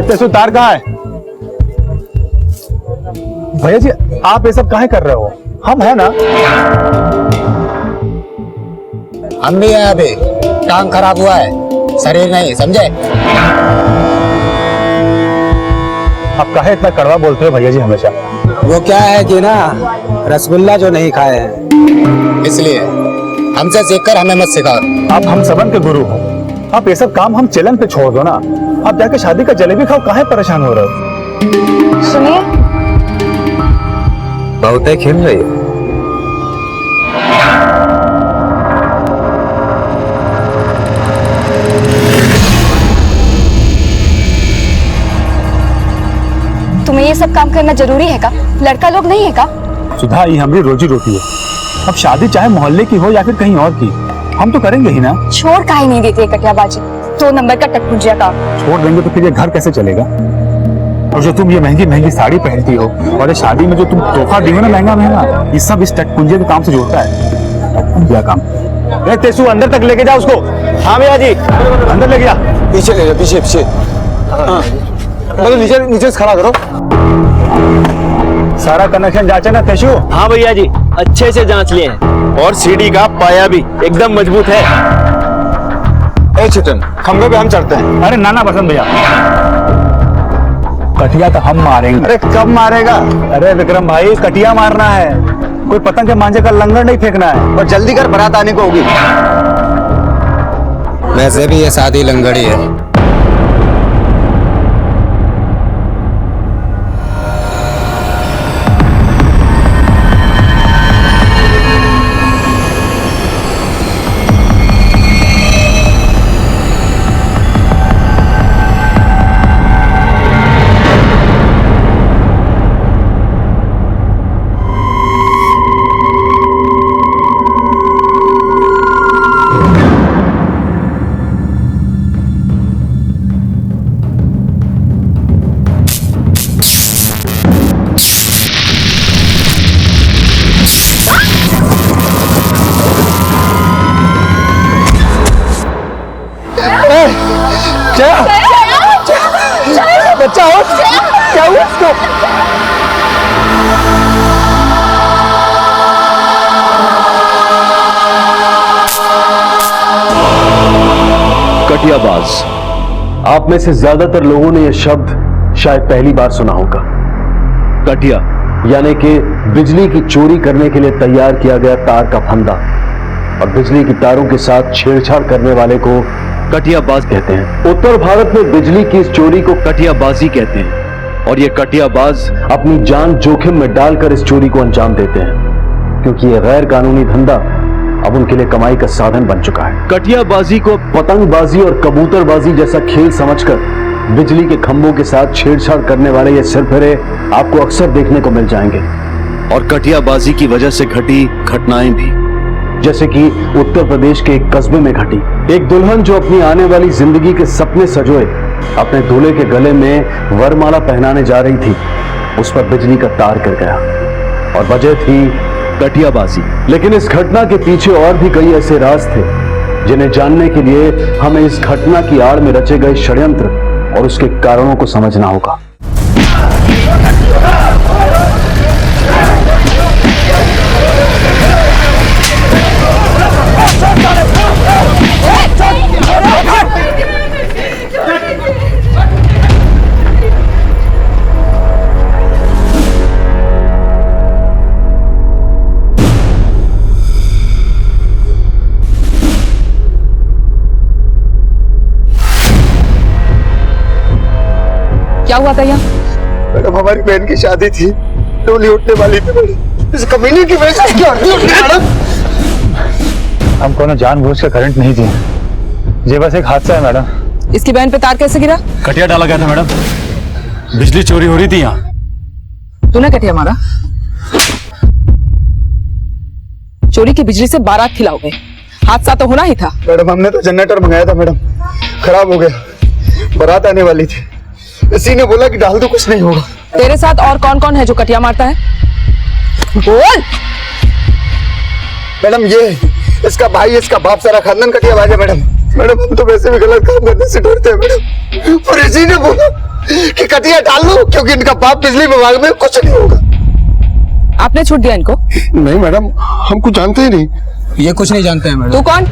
तेसु तार कहाँ है? भैया जी आप ये सब काहे कर रहे हो? हम है ना। हम भी हैं अभी, टांग खराब हुआ है, शरीर नहीं, समझे? आप काहे इतना कड़वा बोलते हो भैया जी हमेशा? वो क्या है कि ना, रसगुल्ला जो नहीं खाए हैं इसलिए हमसे सीखकर हमें मत सिखाओ। आप हम सबन के गुरु हो, आप ये सब काम हम चलन पे छोड़ दो ना। आप जाके शादी का जलेबी खाओ, काहे परेशान हो रहे हो? सुनिए, बहुत खिल रही है। तुम्हें ये सब काम करना जरूरी है का? लड़का लोग नहीं है का? सुधा, ये हमारी रोजी रोटी है। अब शादी चाहे मोहल्ले की हो या फिर कहीं और की, हम तो करेंगे ही ना। छोड़ काहे नहीं देती है कटियाबाजी? 2 नंबर का टटपुंजिया काम। छोड़ देंगे तो फिर ये घर कैसे चलेगा? और जो तुम ये महंगी महंगी साड़ी पहनती हो और ये शादी में जो तुम तोहफा दी हो ना महंगा महंगा, ये सब इस टटपुंजिया के काम से जोड़ता है। टटपुंजिया काम। ए तेसु, अंदर तक लेके जा उसको। हाँ भैया जी, अंदर ले गया। पीछे ले जाओ, पीछे पीछे। हाँ, मतलब नीचे नीचे से खड़ा करो। सारा कनेक्शन जांचा ना तेसु? हाँ भैया जी, अच्छे से जांच लिए हैं और सीढ़ी का पाया भी एकदम मजबूत है। ए चितन, खंभे पे हम चढ़ते हैं। अरे नाना बसंत भैया, कटिया तो हम मारेंगे। अरे कब मारेगा? अरे विक्रम भाई, कटिया मारना है, कोई पतंग के मांझे का लंगर नहीं फेंकना है। और जल्दी कर, बारात आने को होगी। वैसे भी ये शादी लंगड़ी है। बच्चा हो, क्या हुआ इसको? कटियाबाज। आप में से ज्यादातर लोगों ने यह शब्द शायद पहली बार सुना होगा। कटिया यानी कि बिजली की चोरी करने के लिए तैयार किया गया तार का फंदा, और बिजली की तारों के साथ छेड़छाड़ करने वाले को कटियाबाज कहते हैं। उत्तर भारत में बिजली की इस चोरी को कटियाबाजी कहते हैं, और ये कटियाबाज अपनी जान जोखिम में डालकर इस चोरी को अंजाम देते हैं, क्योंकि ये गैर कानूनी धंधा अब उनके लिए कमाई का साधन बन चुका है। कटियाबाजी को पतंगबाजी और कबूतरबाजी जैसा खेल समझकर बिजली के खंभों के साथ छेड़छाड़ करने वाले ये सिरफिरे आपको अक्सर देखने को मिल जाएंगे। और कटियाबाजी की वजह से घटी घटनाएं भी, जैसे कि उत्तर प्रदेश के एक कस्बे में घटी। एक दुल्हन जो अपनी आने वाली जिंदगी के सपने सजोए अपने दूल्हे के गले में वरमाला पहनाने जा रही थी, उस पर बिजली का तार गिर गया, और वजह थी कटियाबाजी। लेकिन इस घटना के पीछे और भी कई ऐसे राज थे जिन्हें जानने के लिए हमें इस घटना की आड़ में रचे गए षड्यंत्र और उसके कारणों को समझना होगा। क्या हुआ भैया? मैडम, हमारी बहन की शादी थी, डोली उठने वाली थी, इस कमीने की वजह से क्या मैडम? हम कोनो जानबूझ के करंट नहीं दिए, ये बस एक हादसा है मैडम। इसकी बहन पे तार कैसे गिरा? कटिया डाला गया था मैडम, बिजली चोरी हो रही थी यहाँ। तूने कटिया मारा? चोरी की बिजली से बारात खिलाओगे, हादसा तो होना ही था। मैडम, हमने तो जनरेटर मंगाया था मैडम, खराब हो गया, बारात आने वाली थी, इसी ने बोला कि डाल दो, कुछ नहीं होगा। तेरे साथ और कौन कौन है जो कटिया मारता है? बोल। मैडम, इसका भाई, इसका बाप, सारा खानदान कटियाबाज है मैडम। मैडम हम तो वैसे भी गलत काम करने से डरते हैं मैडम, और इसी ने बोला कि कटिया डाल लो क्योंकि इनका बाप बिजली विभाग में कुछ नहीं होगा। आपने छूट दिया इनको? नहीं मैडम, हम कुछ जानते ही नहीं। ये कुछ नहीं जानते हैं मैडम। तू कौन?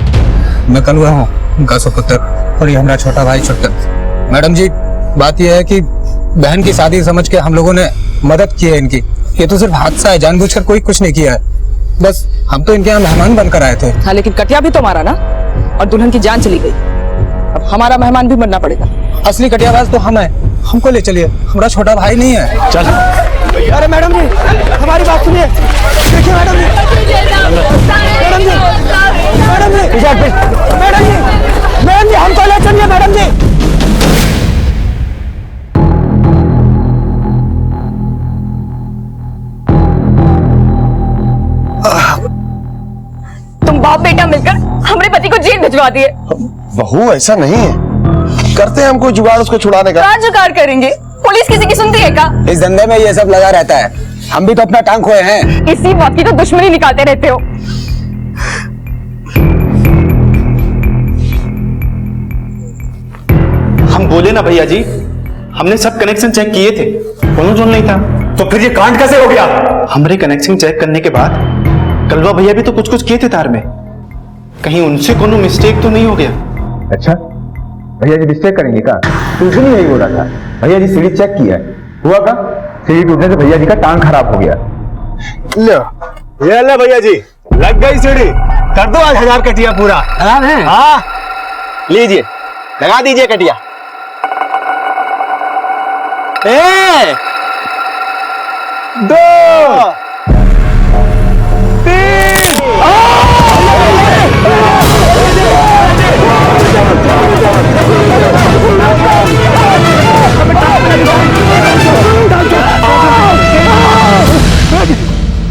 मैं कलुआ हूँ, उनका सुपुत्र, और ये हमारा छोटा भाई छुट्टन। मैडम जी, बात यह है कि बहन की शादी समझ के हम लोगों ने मदद की है इनकी। ये तो सिर्फ हादसा है, जानबूझकर कोई कुछ नहीं किया है। बस हम तो इनके यहाँ मेहमान बनकर आए थे। हाँ, लेकिन कटिया भी तो मारा ना, और दुल्हन की जान चली गई। अब हमारा मेहमान भी बनना पड़ेगा। असली कटियाबाज तो हम हैं, हमको ले चलिए, हमारा छोटा भाई नहीं है। चल। अरे मैडम जी, हमारी बात सुनिए। देखिए मैडम जी, मैडम जी, मैडम जी, मैडम जी, मैडम जी, हमको ले चलिए मैडम जी। तुम बाप बेटा मिलकर हमारे पति को जेल भिजवा दिए। बहू ऐसा नहीं है, करते हैं हम कोई जुगाड़ उसको छुड़ाने का। क्या जुगाड़ करेंगे? पुलिस किसी की सुनती है क्या? इस धंधे में ये सब लगा रहता है, हम भी तो अपना टांग खोए हैं। इसी बात की तो दुश्मनी निकालते रहते हो। हम बोले ना भैया जी, हमने सब कनेक्शन चेक किए थे, कोनो जोन नहीं था। तो फिर ये कांड कैसे हो गया? हमरे कनेक्शन चेक करने के बाद कलवा भैया भी तो कुछ कुछ किए थे तार में, कहीं उनसे कोनो मिस्टेक तो नहीं हो गया? अच्छा, भैया जी मिस्टेक करेंगे क्या? कुछ भी नहीं हो रहा था, भैया जी सीढ़ी चेक किया है, हुआ का सीढ़ी टूटने से भैया जी का टांग खराब हो गया। ये ले भैया जी, लग गई सीढ़ी, कर दो आज 1000 कटिया पूरा। हाँ, लीजिए, लगा दीजिए कटिया। दो, तीन।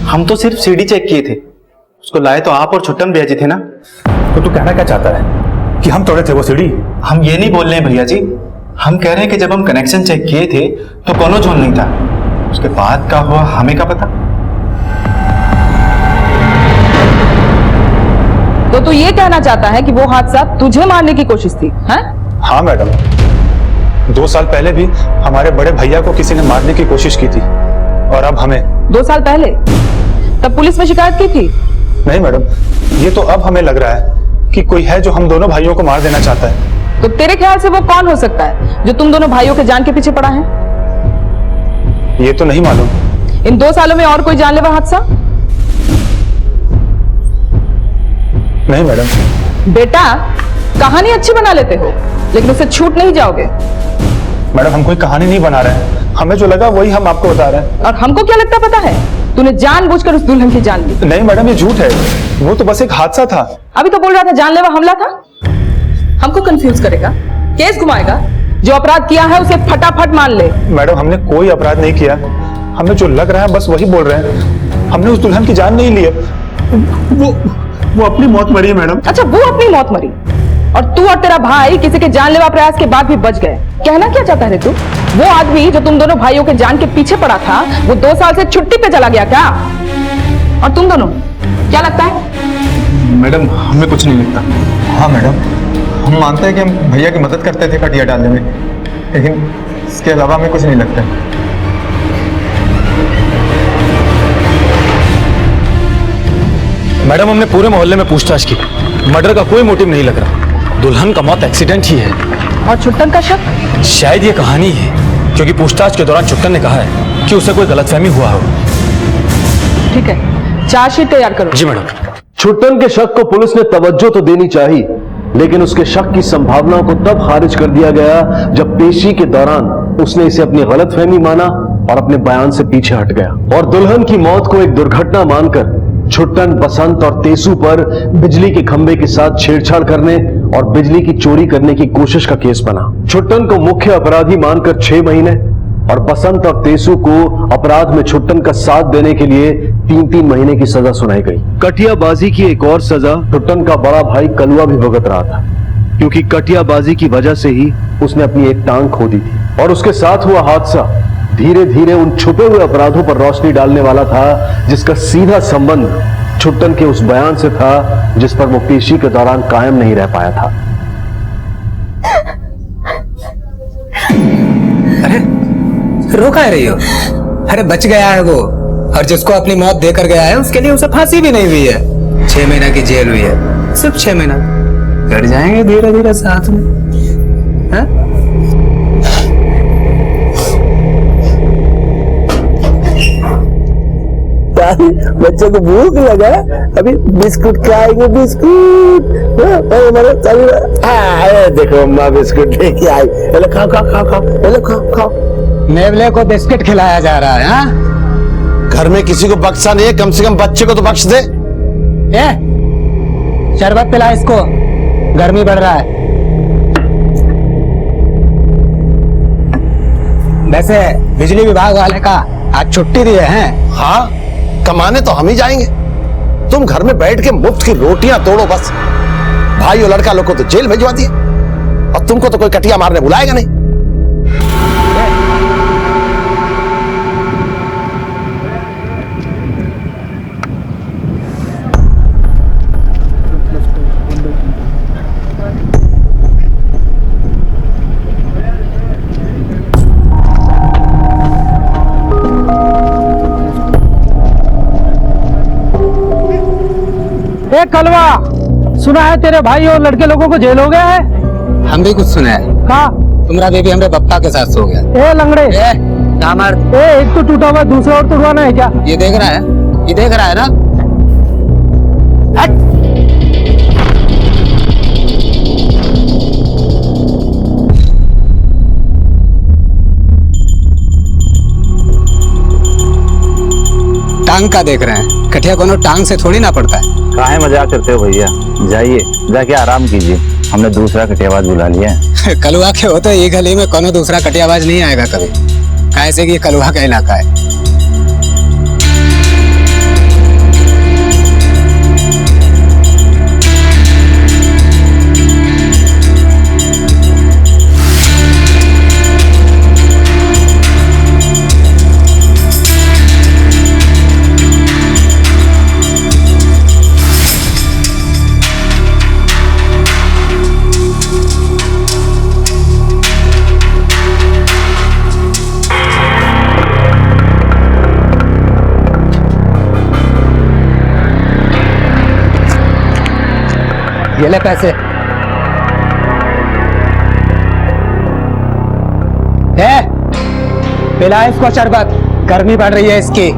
हम तो सिर्फ सीढ़ी चेक किए थे, उसको लाए तो आप और छुट्टन भैया जी थे ना। तो तू कहना क्या चाहता है कि हम तोड़े थे वो सीढ़ी? हम ये नहीं बोल रहे हैं भैया जी, हम कह रहे हैं कि जब हम कनेक्शन चेक किए थे तो कोनो जोन नहीं था, उसके बाद का हुआ हमें क्या पता। तो तू ये कहना चाहता है कि वो हादसा तुझे मारने की कोशिश थी? हैं? हाँ मैडम, 2 साल पहले भी हमारे बड़े भैया को किसी ने मारने की कोशिश की थी, और अब हमें। 2 साल पहले? तब पुलिस में शिकायत की थी? नहीं मैडम, ये तो अब हमें लग रहा है कि कोई है जो हम दोनों भाइयों को मार देना चाहता है। तो तेरे ख्याल से वो कौन हो सकता है जो तुम दोनों भाइयों के जान के पीछे पड़ा है? ये तो नहीं मालूम। इन 2 सालों में और कोई जानलेवा हादसा? नहीं मैडम। बेटा, कहानी अच्छी बना लेते हो लेकिन उससे छूट नहीं जाओगे। मैडम हम कोई कहानी नहीं बना रहे हैं, हमें जो लगा वही हम आपको बता रहे हैं। और हमको क्या लगता पता है? तूने जानबूझकर उस दुल्हन की जान ली। नहीं मैडम, ये झूठ है, वो तो बस एक हादसा था। अभी तो बोल रहा था जानलेवा हमला था। हमको कंफ्यूज करेगा, केस घुमाएगा। जो अपराध किया है उसे फटाफट मान ले। मैडम हमने कोई अपराध नहीं किया, हमें जो लग रहा है बस वही बोल रहे हैं। हमने उस दुल्हन की जान नहीं ली है, वो अपनी मौत मरी है मैडम। अच्छा, वो अपनी मौत मरी और तू और तेरा भाई किसी के जानलेवा प्रयास के बाद भी बच गए। कहना क्या चाहता है तू? वो आदमी जो तुम दोनों भाइयों के जान के पीछे पड़ा था वो 2 साल से छुट्टी पे चला गया क्या? और तुम दोनों क्या लगता है? मैडम हमें कुछ नहीं लगता। हाँ मैडम, हम मानते हैं कि हम भैया की मदद करते थे कटिया डालने में, लेकिन इसके अलावा हमें कुछ नहीं लगता। मैडम हमने पूरे मोहल्ले में पूछताछ की, मर्डर का कोई मोटिव नहीं लग रहा, दुल्हन का मौत एक्सीडेंट ही है। और छुट्टन का शक? शायद ये कहानी है, क्योंकि पूछताछ के दौरान छुट्टन ने कहा है कि उसे कोई गलतफहमी हुआ हो। ठीक है, चार्जशीट तैयार करो। जी मैडम। छुट्टन के शक को पुलिस ने तवज्जो तो देनी चाहिए, लेकिन उसके शक की संभावनाओं को तब खारिज कर दिया गया जब पेशी के दौरान उसने इसे अपनी गलतफहमी माना और अपने बयान से पीछे हट गया और दुल्हन की मौत को एक दुर्घटना मानकर छुट्टन, बसंत और तेसू पर बिजली के खंभे के साथ छेड़छाड़ करने और बिजली की चोरी करने की कोशिश का केस बना। छुट्टन को मुख्य अपराधी मानकर 6 महीने और बसंत और तेसू को अपराध में छुट्टन का साथ देने के लिए 3-3 महीने की सजा सुनाई गई। कटियाबाजी की एक और सजा छुट्टन का बड़ा भाई कलुआ भी भुगत रहा था, क्योंकि कटियाबाजी की वजह से ही उसने अपनी एक टांग खो दी थी और उसके साथ हुआ हादसा धीरे धीरे उन छुपे हुए अपराधों पर रोशनी डालने वाला था जिसका सीधा संबंध छुट्टन के उस बयान से था जिस पर वो पेशी के दौरान कायम नहीं रह पाया था। अरे रो का रही हो? अरे बच गया है वो, और जिसको अपनी मौत देकर गया है उसके लिए उसे फांसी भी नहीं हुई है। 6 महीना की जेल हुई है, सिर्फ 6 महीना। कट जाएंगे धीरे धीरे साथ में, हाँ? बच्चे को भूख लगा, अभी बिस्कुट खाएंगे, बिस्कुट। देखो अम्मा बिस्कुट लेके आई, खाओ खाओ खाओ खाओ, खाओ खाओ। नेवले को बिस्किट खिलाया जा रहा है, हाँ? घर में किसी को बख्शा नहीं है, कम से कम बच्चे को तो बख्श दे। शरबत पिला इसको, गर्मी बढ़ रहा है। वैसे बिजली विभाग वाले का आज छुट्टी दिए हैं। हाँ, कमाने तो हम ही जाएंगे, तुम घर में बैठ के मुफ्त की रोटियां तोड़ो बस। भाई और लड़का लोग को तो जेल भिजवा दिए, और तुमको तो कोई कटिया मारने बुलाएगा नहीं। कलवा, सुना है तेरे भाई और लड़के लोगों को जेल हो गया है? हम भी कुछ सुना है। कहा? तुम्हारा बेबी हमरे पप्पा के साथ सो गया। ए लंगड़े, एक तो टूटा हुआ, दूसरा और तोड़वाना है क्या? ये देख रहा है, ये देख रहा है ना? हट। टांग का देख रहे हैं, कटिया कोनो टांग से थोड़ी ना पड़ता है। काहे मजाक करते हो भैया, जाइए जाके आराम कीजिए, हमने दूसरा कटियाबाज बुला लिया है। कलुआ के होते ये गली में कोनो दूसरा कटियाबाज नहीं आएगा कभी, कैसे कि ये कलुआ का इलाका है। ये ले पैसे। पिला इसको शरबत, गर्मी बढ़ रही है इसकी।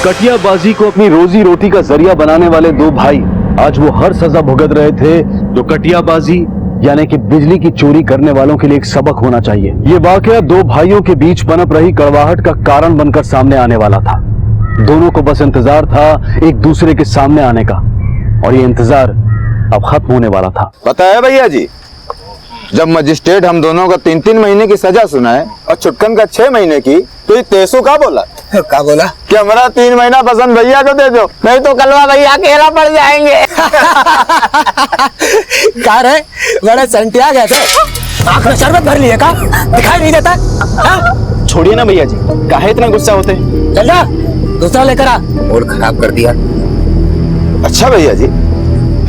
कटियाबाजी को अपनी रोजी रोटी का जरिया बनाने वाले दो भाई आज वो हर सजा भुगत रहे थे जो कटियाबाजी यानी कि बिजली की चोरी करने वालों के लिए एक सबक होना चाहिए। ये वाकया दो भाइयों के बीच पनप रही कड़वाहट का कारण बनकर सामने आने वाला था। दोनों को बस इंतजार था एक दूसरे के सामने आने का, और ये इंतजार अब खत्म होने वाला था। पता है भैया जी, जब मजिस्ट्रेट हम दोनों का 3-3 महीने की सजा सुनाए और छुटकन का 6 महीने की, तो ये तेसु का बोला कि हमारा 3 महीना पसंद भैया को दे दो, नहीं तो कलवा भैया अकेला पड़ जाएंगे। कहा रे, बड़े संटिया गए थे, आँख में शरबत भर लिए का, दिखाई नहीं देता? छोड़िए ना भैया जी, काहे इतना गुस्सा होते? चल जा, दूसरा लेकर आ। और खराब कर दिया। अच्छा भैया जी,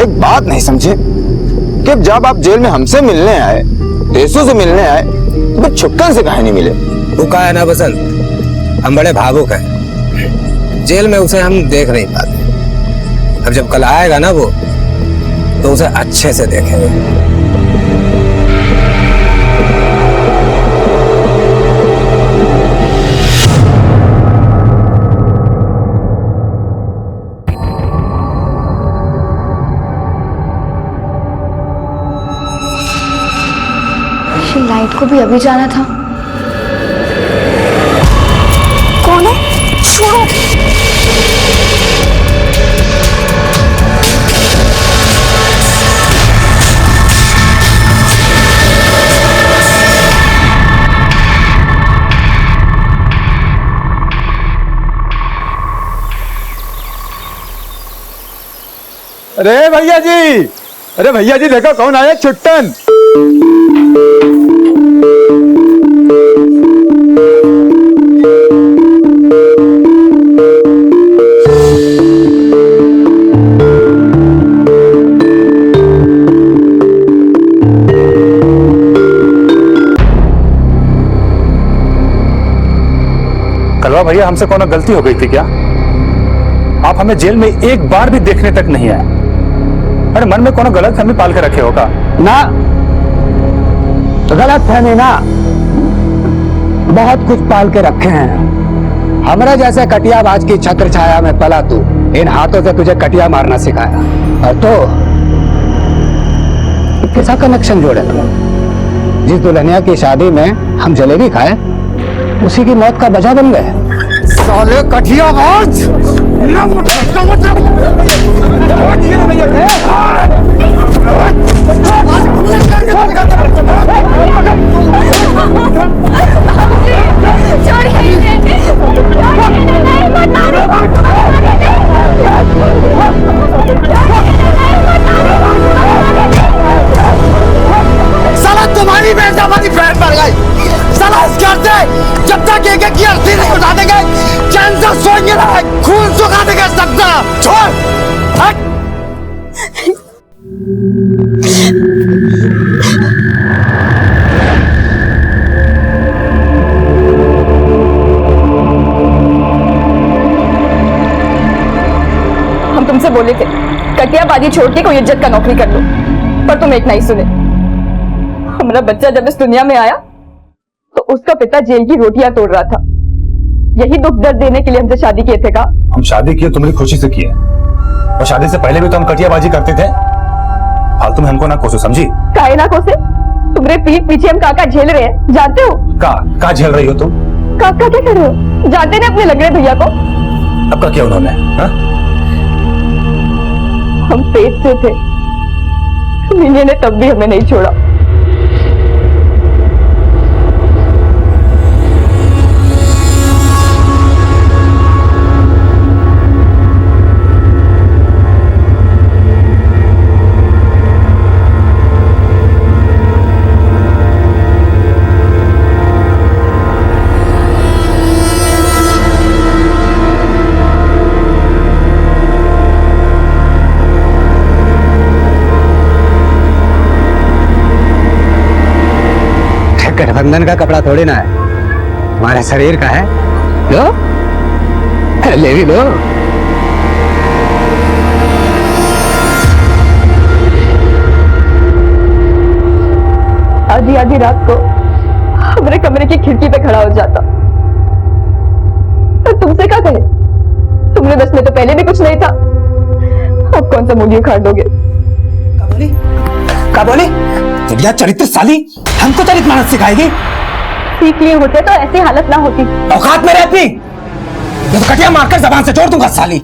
एक बात नहीं समझे कि जब आप जेल में हमसे मिलने आए, तेसु से मिलने आए, तो छुटकन से काहे नहीं मिले? वो कहा है ना बसंत, हम बड़े भावुक हैं, जेल में उसे हम देख नहीं पाते। अब जब कल आएगा ना वो, तो उसे अच्छे से देखेंगे। लाइट को भी अभी जाना था। कौन है? छोड़ो। अरे भैया जी, अरे भैया जी देखो कौन आया, छुट्टन। कलवा भैया, हमसे कौन गलती हो गई थी क्या? आप हमें जेल में एक बार भी देखने तक नहीं आए। अरे मन में कौन गलत फहमी पाल के रखे होगा ना, गलत फहमी ना, बहुत कुछ पाल के रखे हैं। हमरा जैसे कटियाबाज की छत्र छाया में पला तू, इन हाथों से तुझे कटिया मारना सिखाया। और तो कैसा कनेक्शन जोड़े? जिस दुल्हनिया की शादी में हम जलेबी खाए, उसी की मौत का वजह बन गए। साले कटियाबाज! साला तुम्हारी बेजाबादी पैर पर गई। साला इस घर से जब तक एक की अर्थी नहीं उठा देंगे, चैन से सोएंगे ना, खून सुखा देंगे सबका। छोड़, हट। हम तुमसे बोले थे कटियाबाजी छोड़ के कोई इज्जत का नौकरी कर लो, पर तुम एक नहीं सुने। हमारा बच्चा जब इस दुनिया में आया तो उसका पिता जेल की रोटियां तोड़ रहा था। यही दुख दर्द देने के लिए हमसे शादी किए थे का? हम शादी किए तुम्हारी खुशी से किए, और शादी से पहले भी तो हम कटियाबाजी करते थे। फालतू में हमको ना कोसो, समझी? काहे ना कोसे? तुम्हारे पीठ पीछे हम काका झेल रहे हैं, जानते हो? का झेल रही हो तुम? काका क्या कर रहे हो? जानते ना अपने लग रहे भैया को? अब का किया उन्होंने? हम पेट से थे, मीने ने तब भी हमें नहीं छोड़ा। गठबंधन का कपड़ा थोड़ी ना है, हमारे शरीर का है। लो, ले भी लो। आधी आधी रात को हमारे कमरे की खिड़की पे खड़ा हो जाता। तो तुमसे क्या कहे? तुमने 10 में तो पहले भी कुछ नहीं था, अब कौन सा मूली उखाड़ दोगे? क्या बोली? दिव्या चरित्र साली हमको चरित्र मानस सिखाएगी? सीख लिए होते तो ऐसी हालत ना होती। औकात में रहती तो कटिया मारकर जबान से जोड़ दूंगा साली।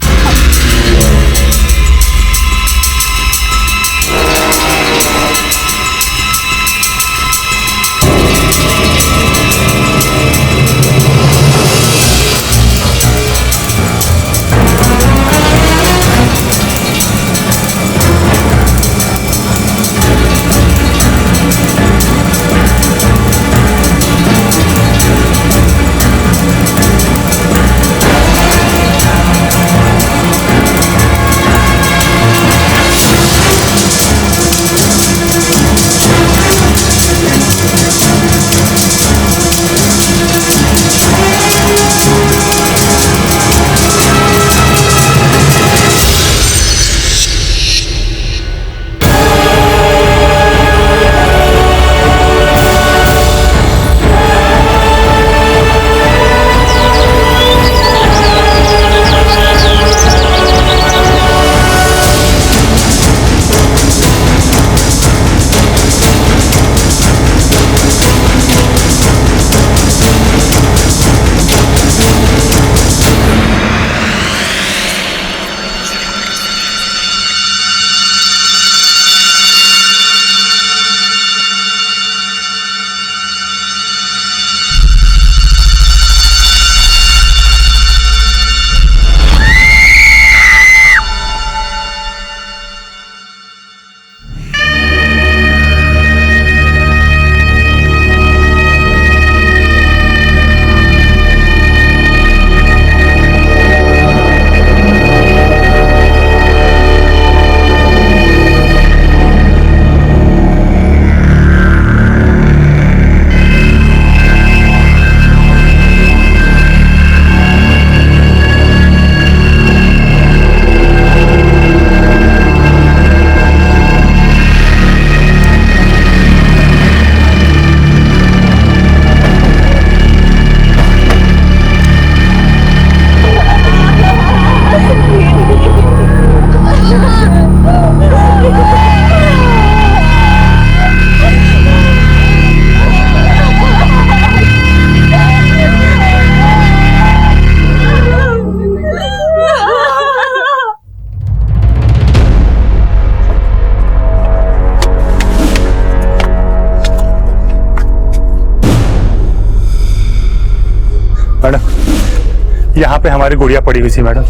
मैडम यहाँ पे हमारी गुड़िया पड़ी हुई थी मैडम।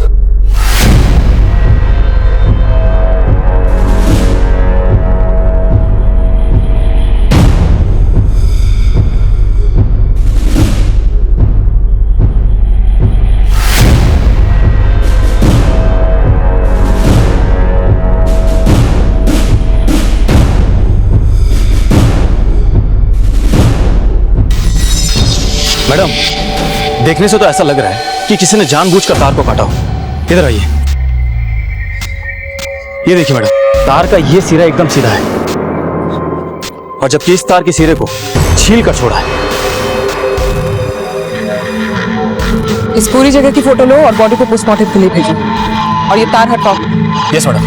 मैडम, देखने से तो ऐसा लग रहा है कि किसी ने जानबूझकर तार को काटा हो। इधर आइए। ये देखिए मैडम, तार का ये सिरा एकदम सीधा है और जबकि इस तार के सिरे को छील कर छोड़ा है। इस पूरी जगह की फोटो लो और बॉडी को पोस्टमार्टम के लिए भेजो। और ये तार हटाओ। Yes madam.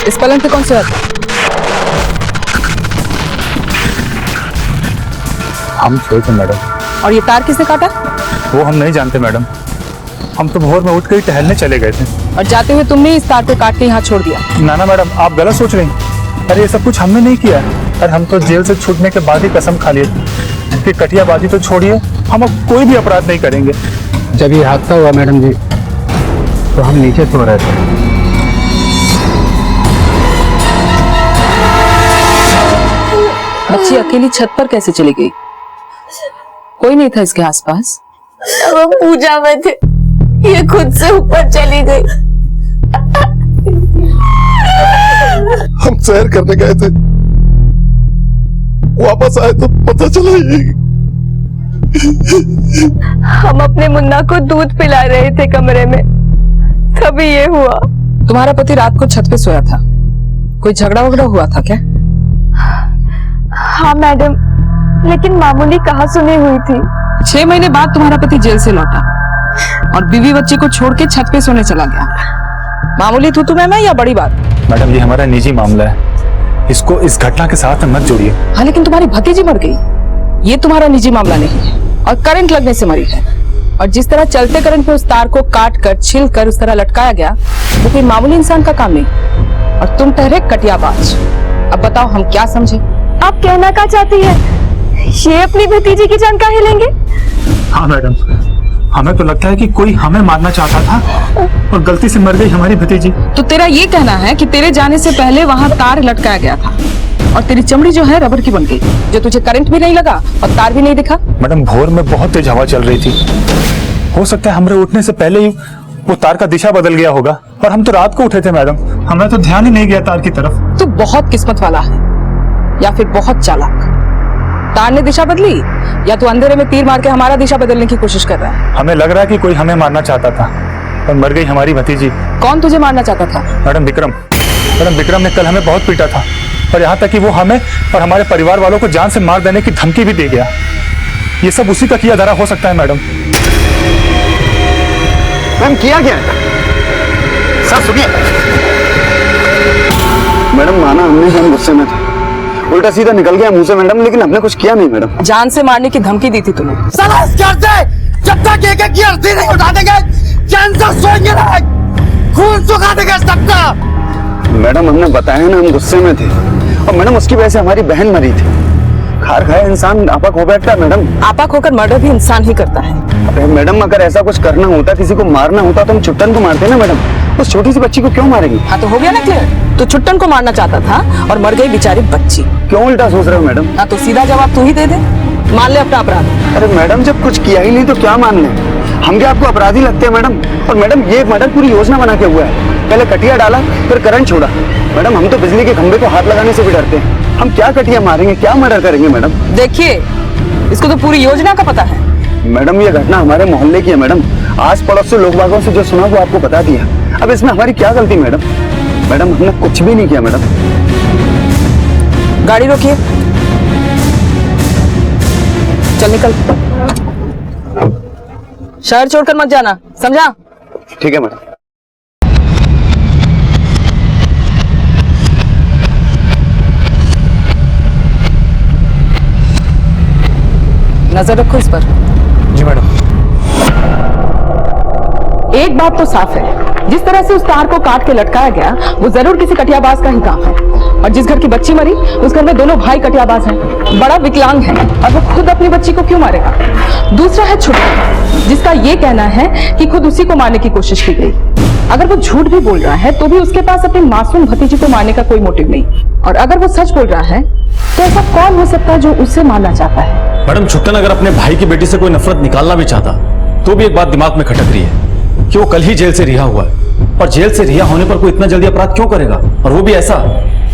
इस पलंग पे कौन सोया था? हम सोए थे मैडम। और ये तार किसने काटा? वो हम नहीं जानते मैडम, हम तो भोर में उठ कर ही टहलने चले गए थे। और जाते हुए तुमने इस तार को काट के यहाँ छोड़ दिया? ना मैडम, आप गलत सोच रही हैं। अरे ये सब कुछ हमने नहीं किया। अरे हम तो जेल से छूटने के बाद ही कसम खा लिए थे कि कटियाबाजी तो छोड़िए, हम अब कोई भी अपराध नहीं करेंगे। जब ये हादसा हुआ मैडम जी, तो हम नीचे सो रहे थे। बच्ची अकेली छत पर कैसे चली गई? कोई नहीं था इसके आसपास? वो पूजा में थे, ये खुद से ऊपर चली गई। हम सैर करने गए थे, वापस आए तो पता चला ये। हम अपने मुन्ना को दूध पिला रहे थे कमरे में, तभी ये हुआ। तुम्हारा पति रात को छत पे सोया था, कोई झगड़ा वगड़ा हुआ था क्या? हाँ मैडम, लेकिन मामूली कहाँ सुनी हुई थी। 6 महीने बाद तुम्हारा पति जेल से लौटा और बीवी बच्चे को छोड़ के छत पे सोने चला गया। मामूली तू तुम्हें मैं या बड़ी बात? मैडम ये हमारा निजी मामला है, इसको इस घटना के साथ मत जोड़िए। हाँ लेकिन तुम्हारी भतीजी मर गई, ये तुम्हारा निजी मामला नहीं है और करंट लगने से मरी है। और जिस तरह चलते करंट पे उस तार को काट कर छिल कर उस तरह लटकाया गया, वो कोई मामूली इंसान का काम नहीं। और तुम ठहरे कटियाबाज। अब बताओ हम क्या समझे? आप कहना क्या चाहती है? ये अपनी भतीजी की जान काहे लेंगे? हाँ मैडम, हमें तो लगता है कि कोई हमें मारना चाहता था और गलती से मर गई हमारी भतीजी। तो तेरा ये कहना है कि तेरे जाने से पहले वहाँ तार लटकाया गया था और तेरी चमड़ी जो है रबर की बन गई, जो तुझे करंट भी नहीं लगा और तार भी नहीं दिखा? मैडम भोर में बहुत तेज हवा चल रही थी, हो सकता है हमारे उठने से पहले ही वो तार का दिशा बदल गया होगा। और हम तो रात को उठे थे मैडम, हमें तो ध्यान ही नहीं गया तार की तरफ। तू बहुत किस्मत वाला है या फिर बहुत चालाक। तार ने दिशा बदली या तू अंधेरे में तीर मार के हमारा दिशा बदलने की कोशिश कर रहा है? हमें लग रहा है कि कोई हमें मारना चाहता था और मर गई हमारी भतीजी। कौन तुझे मारना चाहता था? मैडम विक्रम। मैडम विक्रम ने कल हमें बहुत पीटा था और यहाँ तक कि वो हमें और हमारे परिवार वालों को जान से मार देने की धमकी भी दे गया। ये सब उसी का किया धरा हो सकता है मैडम। मैम किया क्या? सर सुनिए मैडम, माना हमने, हम गुस्से में थे, उल्टा सीधा निकल गया मुंह से मैडम, लेकिन हमने कुछ किया नहीं मैडम। जान से मारने की धमकी दी थी तुम्हें? साला इस घर से जब तक एक की अर्थी नहीं उठा देंगे, चैन से सोएंगे ना, खून सुखा देंगे सबका। मैडम हमने बताया ना, हम गुस्से में थे और मैडम उसकी वजह से हमारी बहन मरी थी। खार खाया इंसान आपक हो बैठता है मैडम। आपक होकर मर्डर भी इंसान ही करता है। अरे मैडम अगर ऐसा कुछ करना होता, किसी को मारना होता तो हम छुट्टन को मारते ना मैडम, उस छोटी सी बच्ची को क्यों मारेंगे? हाँ तो हो गया ना क्लियर, तो छुट्टन को मारना चाहता था और मर गई बेचारी बच्ची। क्यों उल्टा सोच रहे हो मैडम? हाँ तो सीधा जवाब तू ही दे दे, मान ले अपना अपराध। अरे मैडम जब कुछ किया ही नहीं तो क्या मान लें? हम क्या आपको अपराधी लगते हैं मैडम? और मैडम ये मर्डर पूरी योजना बना के हुआ है, पहले कटिया डाला फिर करंट छोड़ा। मैडम हम तो बिजली के खंभे को हाथ लगाने से भी डरते हैं, हम क्या कटिया मारेंगे, क्या मर्डर करेंगे मैडम? देखिए इसको तो पूरी योजना का पता है। मैडम ये घटना हमारे मोहल्ले की है मैडम, आस पड़ोस से लोग बागों से जो सुना वो आपको बता दिया। अब इसमें हमारी क्या गलती मैडम? मैडम हमने कुछ भी नहीं किया मैडम। गाड़ी रोकिए, चल निकल, शहर छोड़कर मत जाना, समझा? ठीक है मैडम। नजर रखो इस पर। जी मैडम। एक बात तो साफ है, जिस तरह से उस तार को काट के लटकाया गया वो जरूर किसी कटियाबाज का ही काम है। और जिस घर की बच्ची मरी उस घर में दोनों भाई कटियाबाज हैं, बड़ा विकलांग है, और वो खुद अपनी बच्ची को क्यों मारेगा? दूसरा है छुट्टन, जिसका ये कहना है कि खुद उसी को मारने की कोशिश की गई। अगर वो झूठ भी बोल रहा है तो भी उसके पास अपने मासूम भतीजे को मारने का कोई मोटिव नहीं, और अगर वो सच बोल रहा है तो ऐसा कौन हो सकता है जो उसे मारना चाहता है? मैडम, छुट्टन अगर अपने भाई की बेटी से कोई नफरत निकालना भी चाहता तो भी एक बात दिमाग में खटक रही है कि वो कल ही जेल से रिहा हुआ है, और जेल से रिहा होने पर कोई इतना जल्दी अपराध क्यों करेगा, और वो भी ऐसा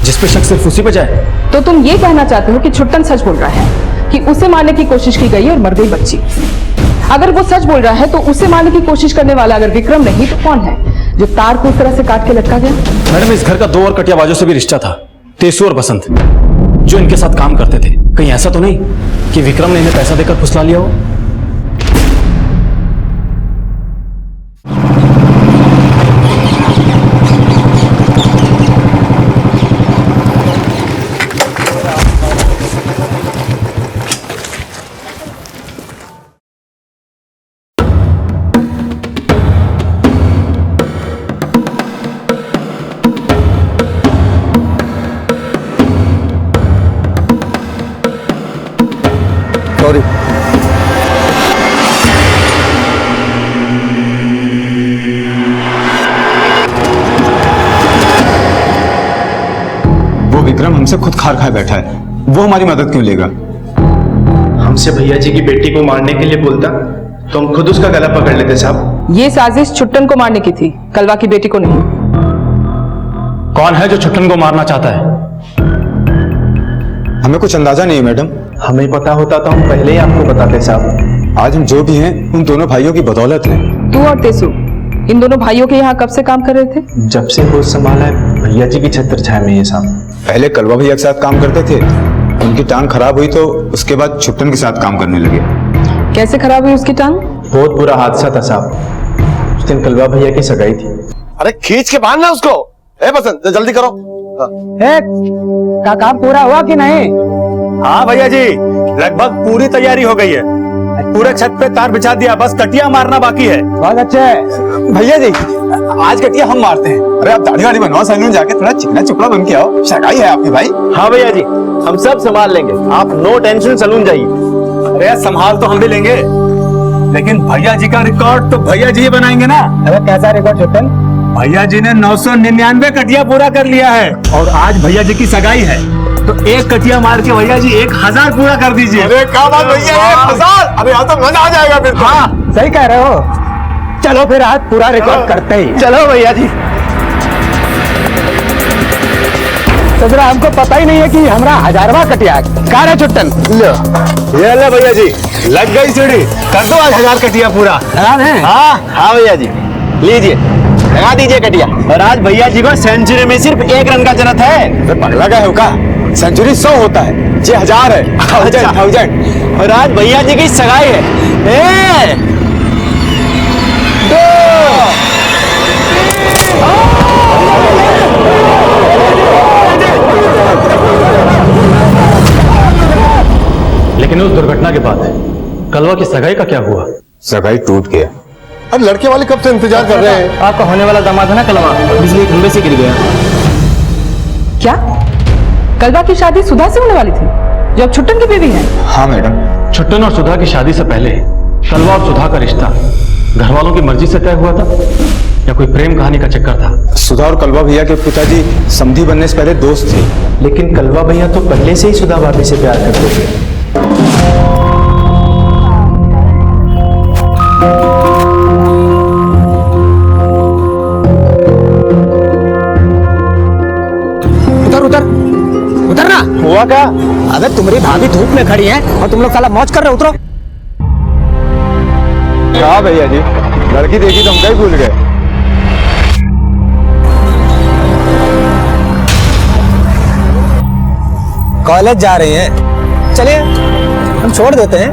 जिसपे शक सिर्फ उसी पे जाए। तो तुम ये कहना चाहते हो कि छुट्टन सच बोल रहा है कि उसे मारने की कोशिश की गई और मर गई बच्ची? अगर वो सच बोल रहा है तो उसे मारने की कोशिश करने वाला अगर विक्रम नहीं तो कौन है जो तार को उस तरह से काट के लटका गया? मैडम, इस घर का 2 और कटियाबाजों से भी रिश्ता था, तेसु और बसंत, जो इनके साथ काम करते थे। कहीं ऐसा तो नहीं कि विक्रम ने इन्हें पैसा देकर फुसला लिया हो? सॉरी। वो विक्रम हमसे खुद खार खाए बैठा है, वो हमारी मदद क्यों लेगा? हमसे भैया जी की बेटी को मारने के लिए बोलता तो हम खुद उसका गला पकड़ लेते साहब। ये साजिश छुट्टन को मारने की थी, कलवा की बेटी को नहीं। कौन है जो छुट्टन को मारना चाहता है? हमें कुछ अंदाजा नहीं है मैडम। हमें पता होता तो हम पहले ही आपको बताते साहब। आज हम जो भी हैं उन दोनों भाइयों की बदौलत हैं। तू और तेसु इन दोनों भाइयों के यहाँ कब से काम कर रहे थे? जब से होश संभाला है भैया जी की छत्र छाया में ये साहब। पहले कलवा भैया के साथ काम करते थे, उनकी टांग खराब हुई तो उसके बाद छुट्टन के साथ काम करने लगे। कैसे खराब हुई उसकी टांग? बहुत बुरा हादसा था साहब, उस दिन कलवा भैया की सगाई थी। अरे खींच के बांधना उसको। ए बसंत जल्दी करो। का काम पूरा हुआ कि नहीं? हाँ भैया जी, लगभग पूरी तैयारी हो गई है। पूरे छत पे तार बिछा दिया, बस कटिया मारना बाकी है। बहुत अच्छे भैया जी, आज कटिया हम मारते हैं। अरे आप दाढ़ी वाड़ी बनवाओ, सैलून जाके थोड़ा चिकना चुपड़ा बन के आओ। सगाई है आपकी भाई। हाँ भैया जी, हम सब संभाल लेंगे, आप नो टेंशन सैलून जाइए। अरे संभाल तो हम भी लेंगे, लेकिन भैया जी का रिकॉर्ड तो भैया जी ही बनाएंगे ना। अरे कैसा रिकॉर्ड छुट्टन? भैया जी ने 999 कटिया पूरा कर लिया है, और आज भैया जी की सगाई है, तो एक कटिया मार के भैया जी 1000 पूरा कर दीजिए। अरे क्या बात भैया, 1000! अरे यहाँ तो मजा आ जाएगा फिर। हाँ सही कह रहे हो। चलो फिर आज पूरा रिकॉर्ड करते ही। चलो भैया जी। तो जरा हमको पता ही नहीं है कि हमारा 1000वां कटिया कार है छुट्टन। ये ले भैया जी, लग गई सीढ़ी, कर दो आज 1000 कटिया पूरा। हाँ भैया जी, लीजिए लगा दीजिए कटिया। और आज भैया जी को सेंचुरी में सिर्फ 1 रन का जरूरत है। तो पगला का होगा, सेंचुरी 100 होता है, ये 1000 है। 1000। और आज भैया जी की सगाई है। लेकिन उस दुर्घटना के बाद कलवा की सगाई का क्या हुआ? सगाई टूट गया। अरे लड़के वाले कब से इंतजार कर रहे हैं? आपका होने वाला दामाद है ना कलवा, बिजली खंभे से गिर गया। क्या कलवा की शादी सुधा से होने वाली थी, जो अब छुट्टन की बीवी है? हाँ मैडम। छुट्टन और सुधा की शादी से पहले कलवा और सुधा का रिश्ता घर वालों की मर्जी से तय हुआ था या कोई प्रेम कहानी का चक्कर था? सुधा और कलवा भैया के पिताजी समधी बनने से पहले दोस्त थे। लेकिन कलवा भैया तो पहले से ही सुधा भाभी से प्यार करते थे। उतरना हुआ क्या? अबे तुम्हारी भाभी धूप में खड़ी है और तुम लोग साला मौज कर रहे हो। उतरो। कहा भैया जी, लड़की देखी तो हम कहीं भूल गए। कॉलेज जा रही हैं, चलिए हम छोड़ देते हैं।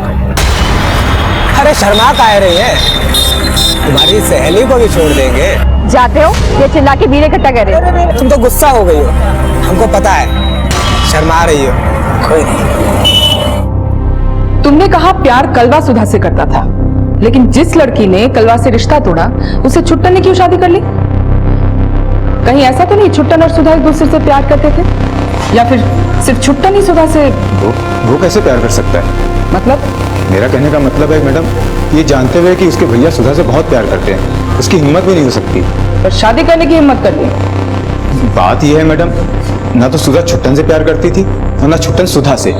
अरे शर्मा का आ रही है, तुम्हारी सहेली को भी छोड़ देंगे। जाते हो ये चिल्ला के बीरे इकट्ठा कर रहे हो। तुम तो गुस्सा हो गई हो, हमको पता है, शर्मा रही हो। कोई नहीं। तुमने कहा प्यार कलवा सुधा से करता था, लेकिन जिस लड़की ने कलवा से रिश्ता तोड़ा उसे छुट्टन ने क्यों शादी कर ली? कहीं ऐसा तो नहीं छुट्टन और सुधा एक दूसरे से प्यार करते थे? या फिर सिर्फ छुट्टन ही सुधा से? वो कैसे प्यार कर सकता है? मतलब? मेरा कहने का मतलब है मैडम, ये जानते हुए कि उसके भैया सुधा से बहुत प्यार करते हैं, उसकी हिम्मत भी नहीं हो सकती। पर शादी करने की हिम्मत कर ली? बात यह है मैडम, ना तो सुधा छुट्टन से प्यार करती थी और ना छुट्टन सुधा से,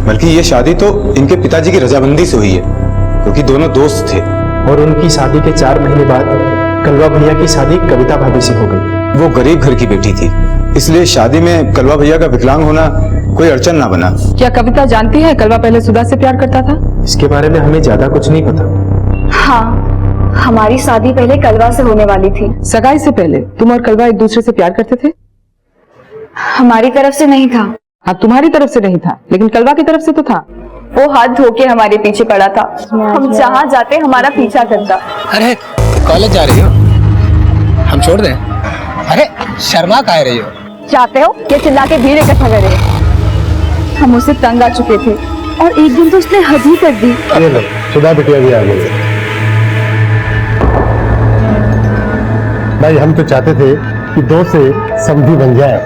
बल्कि ये शादी तो इनके पिताजी की रजामंदी से हुई है, क्योंकि दोनों दोस्त थे। और उनकी शादी के 4 महीने बाद कलवा भैया की शादी कविता भाभी से हो गई। वो गरीब घर की बेटी थी, इसलिए शादी में कलवा भैया का विकलांग होना कोई अड़चन ना बना। क्या कविता जानती है कलवा पहले सुधा से प्यार करता था? इसके बारे में हमें ज्यादा कुछ नहीं पता। हाँ, हमारी शादी पहले कलवा से होने वाली थी। सगाई से पहले तुम और कलवा एक दूसरे से प्यार करते थे? हमारी तरफ से नहीं था। हाँ, तुम्हारी तरफ से नहीं था, लेकिन कलवा की तरफ से तो था। वो हाथ धो के हमारे पीछे पड़ा था, हम जहाँ जाते हमारा पीछा करता। अरे कॉलेज जा रही हो? हम छोड़ दें? अरे शर्मा कह रही हो? जाते हो क्या चिल्ला के भीड़ इकट्ठा करे? हम उससे तंग आ चुके थे और एक दिन तो उसने हद ही कर दी। ये लो, सुधा बिटिया भी आ गई। भाई हम तो चाहते थे कि 2 से समधी बन जाए,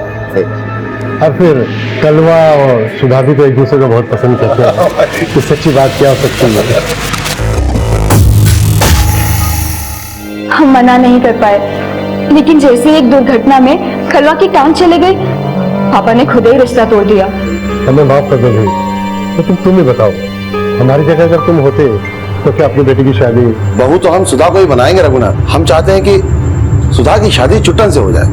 और फिर कलवा और सुधा भी तो एक दूसरे को बहुत पसंद करते हैं, तो सच्ची बात क्या हो सकती है? हम मना नहीं कर पाए, लेकिन जैसे एक दुर्घटना में कलवा की टांग चले गई, पापा ने खुद ही रिश्ता तोड़ दिया। हमें माफ कर दो भाई, लेकिन तुम ही बताओ, हमारी जगह अगर तुम होते तो क्या अपनी बेटी की शादी? बहू तो हम सुधा को ही बनाएंगे रघुनाथ। हम चाहते हैं कि सुधा की शादी छुट्टन से हो जाए।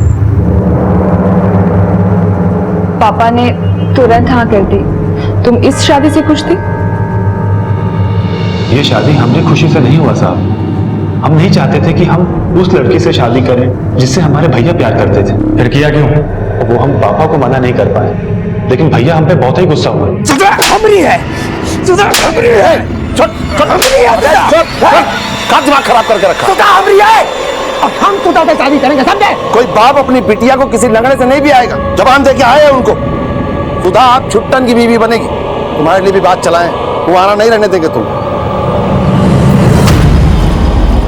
पापा ने तुरंत हाँ कर दी। तुम इस शादी से खुश थी? ये शादी हमने खुशी से नहीं हुआ साहब। हम नहीं चाहते थे कि हम उस लड़की से शादी करें जिससे हमारे भैया प्यार करते थे। फिर किया क्यों? वो हम पापा को मना नहीं कर पाए, लेकिन भैया हम पे बहुत ही गुस्सा हुए। सुधा हमरी है, सुधा हमरी है। का दिमाग खराब करके रखा। सुधा हमरी है, अब हम सुधा से शादी करेंगे, समझे? कोई बाप अपनी बिटिया को किसी लंगड़े से नहीं भी आएगा। जबान दे के आए उनको। सुधा आप छुट्टन की बीवी बनेगी। तुम्हारे लिए भी बात चलाएं, वो आना नहीं रहने देंगे तुम।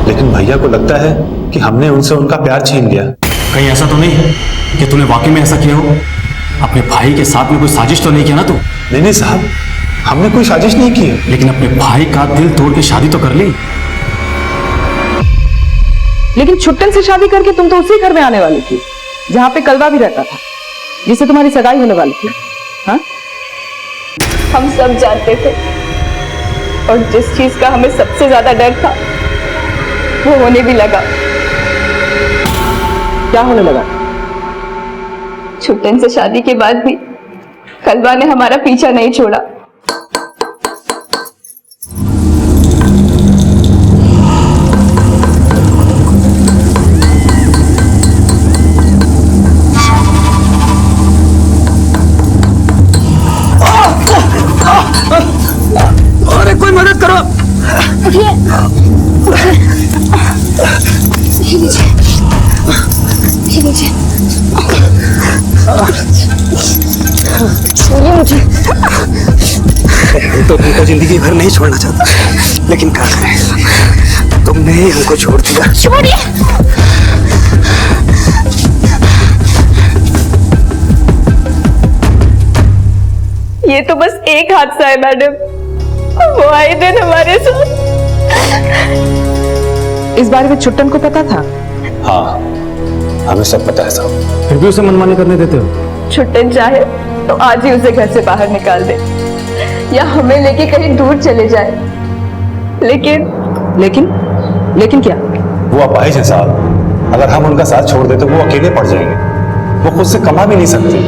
लेकिन भैया को लगता है कि हमने उनसे उनका प्यार छीन लिया। कहीं ऐसा तो नहीं है कि तूने वाकई में ऐसा किया हो? अपने भाई के साथ में कोई साजिश तो नहीं किया ना तू? नहीं साहब, हमने कोई साजिश नहीं की है। लेकिन अपने भाई का दिल तोड़ के शादी तो कर ली। लेकिन छुट्टन से शादी करके तुम तो उसी घर में आने वाली थी जहाँ पे कलवा भी रहता था, जिससे तुम्हारी सगाई होने वाली थी। हाँ? हम सब जानते थे, और जिस चीज का हमें सबसे ज्यादा डर था वो होने भी लगा। क्या होने लगा? छुट्टन से शादी के बाद भी कलवा ने हमारा पीछा नहीं छोड़ा। अरे कोई मदद करो। उठिए, छोड़िए मुझे। तो तुमको जिंदगी भर नहीं छोड़ना चाहता, लेकिन क्या करें, तुमने ही हमको छोड़ दिया। छोड़िए। ये तो बस एक हादसा है मैडम, वो आए दिन हमारे साथ। इस बारे में छुट्टन को पता था? हाँ, हमें सब पता है साहब। फिर भी उसे मनमानी करने देते हो? छुट्टन चाहे तो आज ही उसे घर से बाहर निकाल दे, या हमें लेके कहीं दूर चले जाए। लेकिन क्या? वो अपाहिज है साहब। अगर हम उनका साथ छोड़ दें तो वो अकेले पड़ जाएंगे। वो खुद से कमा भी नहीं सकते,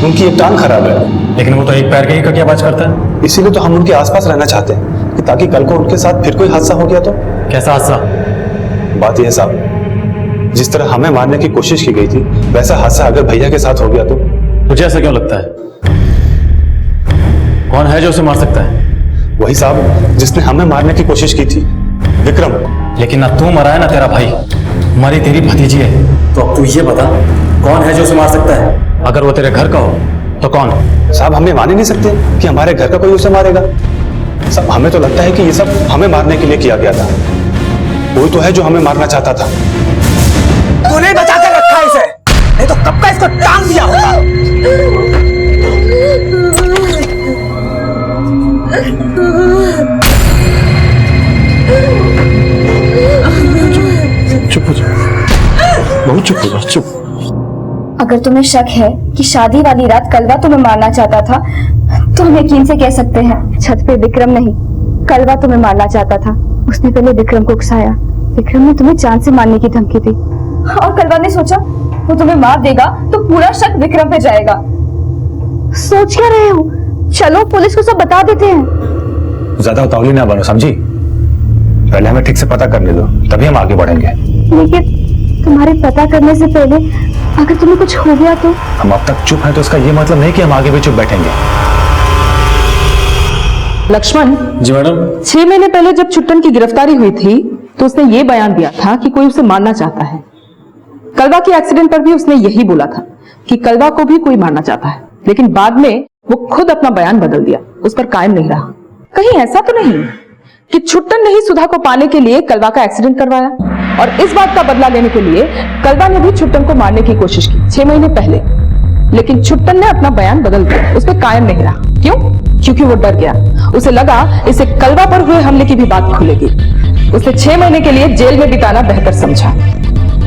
उनकी एक टांग खराब है। लेकिन वो तो एक पैर के ही कटियाबाज करता है। इसीलिए तो हम उनके आसपास रहना चाहते हैं, कि ताकि कल को उनके साथ फिर कोई हादसा हो गया तो। कैसा हादसा? बात यह है साहब, जिस तरह हमें मारने की कोशिश की गई थी, वैसा हादसा अगर भैया के साथ हो गया तो। तुझे ऐसा क्यों लगता है? कौन है जो उसे मार सकता है? वही साहब जिसने हमें मारने की कोशिश की थी, विक्रम। लेकिन ना तू मरा है ना तेरा भाई, मरी तेरी भतीजी है। तो अब तू ये बता, कौन है जो उसे मार सकता है? अगर वो तेरे घर का हो तो कौन? साहब हम ये मान ही नहीं सकते कि हमारे घर का कोई उसे मारेगा। सब हमें तो लगता है कि ये सब हमें मारने के लिए किया गया था। कोई तो है जो हमें मारना चाहता था। तूने बचा कर रखा इसे, नहीं तो कब का इसको टांग दिया होता। अगर तुम्हें शक है कि शादी वाली रात कलवा तुम्हें मारना चाहता था तो हम यकीन से कह सकते हैं छत पे विक्रम नहीं कलवा तुम्हें मारना चाहता था। उसने पहले विक्रम को उकसाया, विक्रम ने तुम्हें जान से मारने की धमकी दी और कलवा ने सोचा वो तुम्हें मार देगा तो पूरा शक विक्रम पे जाएगा। सोच क्या रहे हो? चलो पुलिस को सब बता देते हैं। ज्यादा उतावली ना बनो, समझी? पहले हमें ठीक से पता करने दो, तभी हम आगे बढ़ेंगे। लेकिन तुम्हारे पता करने से पहले अगर तुम्हें कुछ हो गया तो? हम अब तक चुप हैं तो इसका ये मतलब नहीं कि हम आगे भी चुप बैठेंगे। लक्ष्मण जी मैडम। 6 महीने पहले जब छुट्टन की गिरफ्तारी हुई थी तो उसने ये बयान दिया था कि कोई उसे मारना चाहता है। कलवा के एक्सीडेंट पर भी उसने यही बोला था कि कलवा को भी कोई मारना चाहता है, लेकिन बाद में वो खुद अपना बयान बदल दिया, उस पर कायम नहीं रहा। कहीं ऐसा तो नहीं कि छुट्टन ने ही सुधा को पाने के लिए कलवा का एक्सीडेंट करवाया और इस बात का बदला लेने के लिए कलवा ने भी छुट्टन को मारने की कोशिश की 6 महीने पहले, लेकिन छुट्टन ने अपना बयान बदल दिया, उस पर कायम नहीं रहा। क्यों? क्योंकि वो डर गया। उसे लगा इसे कलवा पर हुए हमले की भी बात खुलेगी। उसने 6 महीने के लिए जेल में बिताना बेहतर समझा,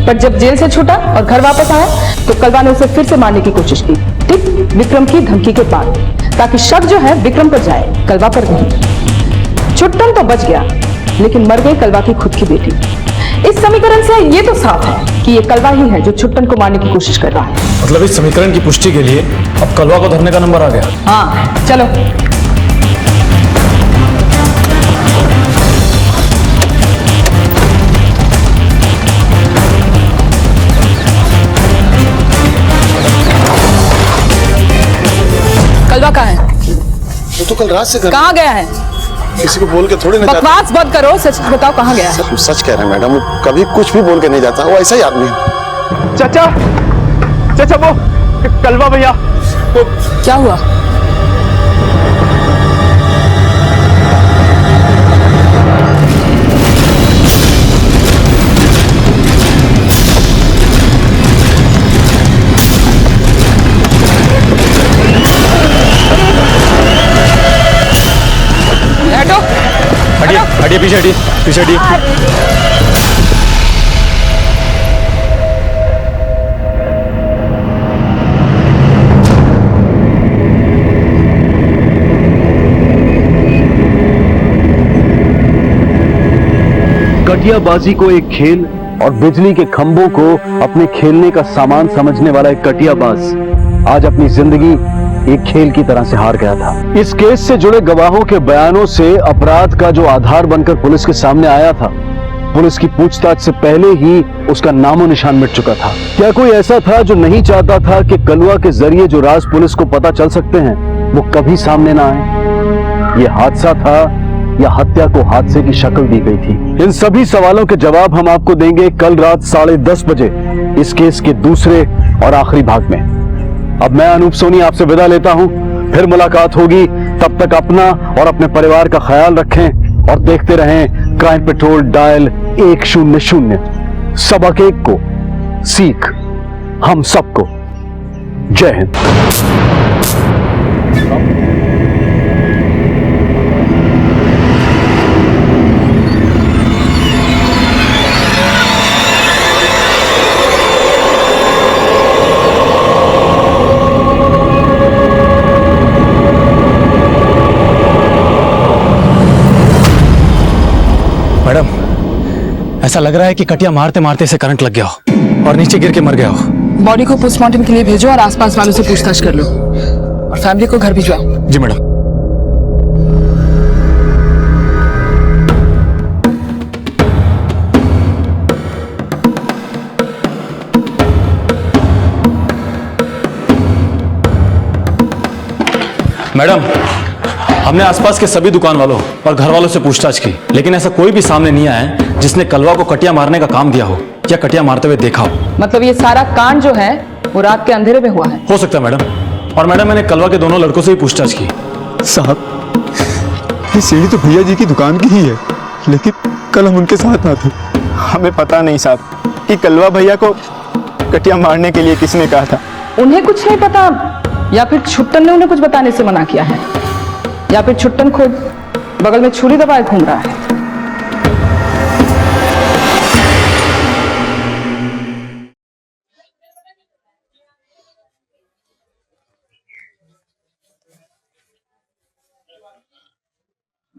पर जब जेल से छूटा और घर वापस आया तो कलवा ने उसे फिर से मारने की कोशिश की, ठीक विक्रम की धमकी के बाद, ताकि शक जो है विक्रम पर जाए, कलवा पर नहीं। छुट्टन तो बच गया, लेकिन मर गई कलवा की खुद की बेटी। इस समीकरण से ये तो साफ है कि ये कलवा ही है जो छुट्टन को मारने की कोशिश कर रहा है। मतलब इस समीकरण की पुष्टि के लिए अब कलवा को धरने का नंबर आ गया। हाँ चलो। कलवा कहाँ है? वो तो कल रात से कहाँ गया है? किसी को बोल के थोड़ी ना जाता। बकवास बंद करो, सच बताओ कहाँ गया है? सच कह रहे हैं मैडम, वो कभी कुछ भी बोल के नहीं जाता, वो ऐसा ही आदमी है। चाचा चाचा वो कलवा भैया वो क्या हुआ? हटिए पीछे हटिए, पीछे हटिए। कटियाबाजी को एक खेल और बिजली के खंभों को अपने खेलने का सामान समझने वाला एक कटियाबाज आज अपनी जिंदगी एक खेल की तरह से हार गया था। इस केस से जुड़े गवाहों के बयानों से अपराध का जो आधार बनकर पुलिस के सामने आया था, पुलिस की पूछताछ से पहले ही उसका नामो निशान मिट चुका था। क्या कोई ऐसा था जो नहीं चाहता था कि कलवा के जरिए जो राज पुलिस को पता चल सकते हैं वो कभी सामने ना आए? ये हादसा था या हत्या को हादसे की शक्ल दी गई थी? इन सभी सवालों के जवाब हम आपको देंगे कल रात 10:30 बजे इस केस के दूसरे और आखिरी भाग में। अब मैं अनूप सोनी आपसे विदा लेता हूं, फिर मुलाकात होगी। तब तक अपना और अपने परिवार का ख्याल रखें और देखते रहें क्राइम पेट्रोल डायल 100। सबक एक को सीख हम सबको। जय हिंद। मैडम, ऐसा लग रहा है कि कटिया मारते मारते से करंट लग गया हो और नीचे गिर के मर गया हो। बॉडी को पोस्टमार्टम के लिए भेजो और आसपास वालों से पूछताछ कर लो और फैमिली को घर भिजवाओ। जी मैडम। मैडम, हमने आसपास के सभी दुकान वालों और घर वालों से पूछताछ की, लेकिन ऐसा कोई भी सामने नहीं आया है जिसने कलवा को कटिया मारने का काम दिया हो या कटिया मारते हुए देखा हो। मतलब ये सारा कांड जो है वो रात के अंधेरे में हुआ है? हो सकता है मैडम। और मैडम, मैंने कलवा के दोनों लड़कों से भी पूछताछ की। साहब, ये सीढ़ी तो भैया जी की दुकान की ही है, लेकिन कल हम उनके साथ ना थे। हमें पता नहीं साहब कि कलवा भैया को कटिया मारने के लिए किसने कहा था। उन्हें कुछ नहीं पता या फिर छुट्टन ने उन्हें कुछ बताने से मना किया है, या फिर छुट्टन खुद बगल में छुरी दबाए घूम रहा है।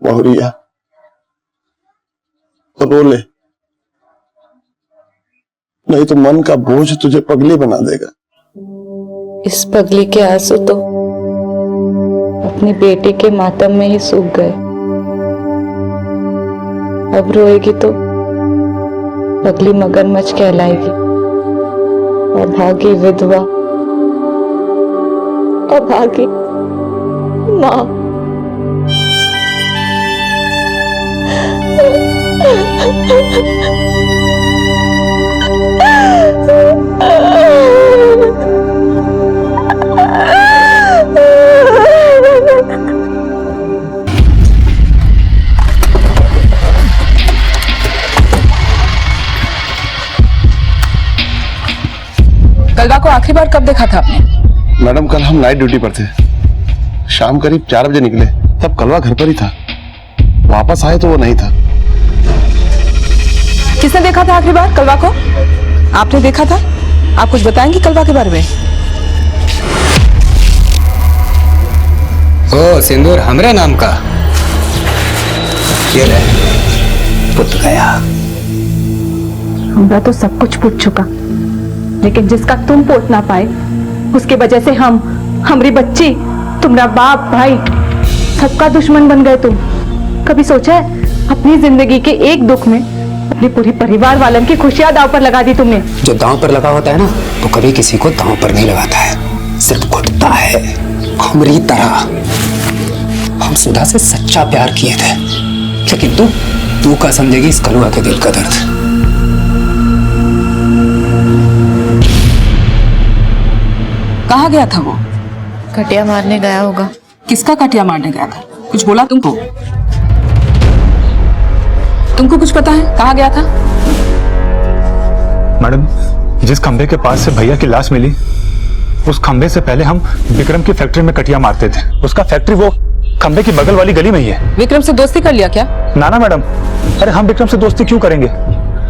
बहुरिया तो रो ले, नहीं तो मन का बोझ तुझे पगली बना देगा। इस पगली के आंसू तो अपनी बेटी के मातम में ही सूख गए। अब रोएगी तो पगली मगरमच्छ कहलाएगी, अभागी विधवा, अभागी माँ। कलवा को आखिरी बार कब देखा था आपने? मैडम कल हम नाइट ड्यूटी पर थे, शाम करीब 4 बजे निकले, तब कलवा घर पर ही था। वापस आए तो वो नहीं था। किसने देखा था आखिरी बार कलवा को? आपने देखा था? आप कुछ बताएंगे कलवा के बारे में? ओ सिंदूर हमरे नाम का, ये ले पुत गया। हमरा तो सब कुछ पूछ चुका, लेकिन जिसका तुम पोत ना पाए, उसके वजह से हमारी बच्ची, तुम्हारा बाप भाई, सबका दुश्मन बन गए तुम। कभी सोचा है अपनी जिंदगी के एक दुख में अपने पूरी परिवार वालों की खुशियां दांव पर लगा दी तुमने? जो दांव पर लगा होता है ना, वो कभी किसी को दांव पर नहीं लगाता है, सिर्फ घुटता है। हमारी तरह हम सुधा से सच्चा प्यार किए थे, लेकिन तू का समझेगी इस कलुआ के दिल का दर्द। कहाँ गया था वो? कटिया मारने गया होगा। किसका कटिया मारने गया था? कुछ बोला तुमको? तुमको कुछ पता है कहाँ गया था? मैडम, जिस खंबे के पास से भैया की लाश मिली, उस खंबे से पहले हम विक्रम की फैक्ट्री में कटिया मारते थे। उसका फैक्ट्री वो खंबे की बगल वाली गली में ही है। विक्रम से दोस्ती कर लिया क्या? ना मैडम, अरे हम विक्रम से दोस्ती क्यों करेंगे?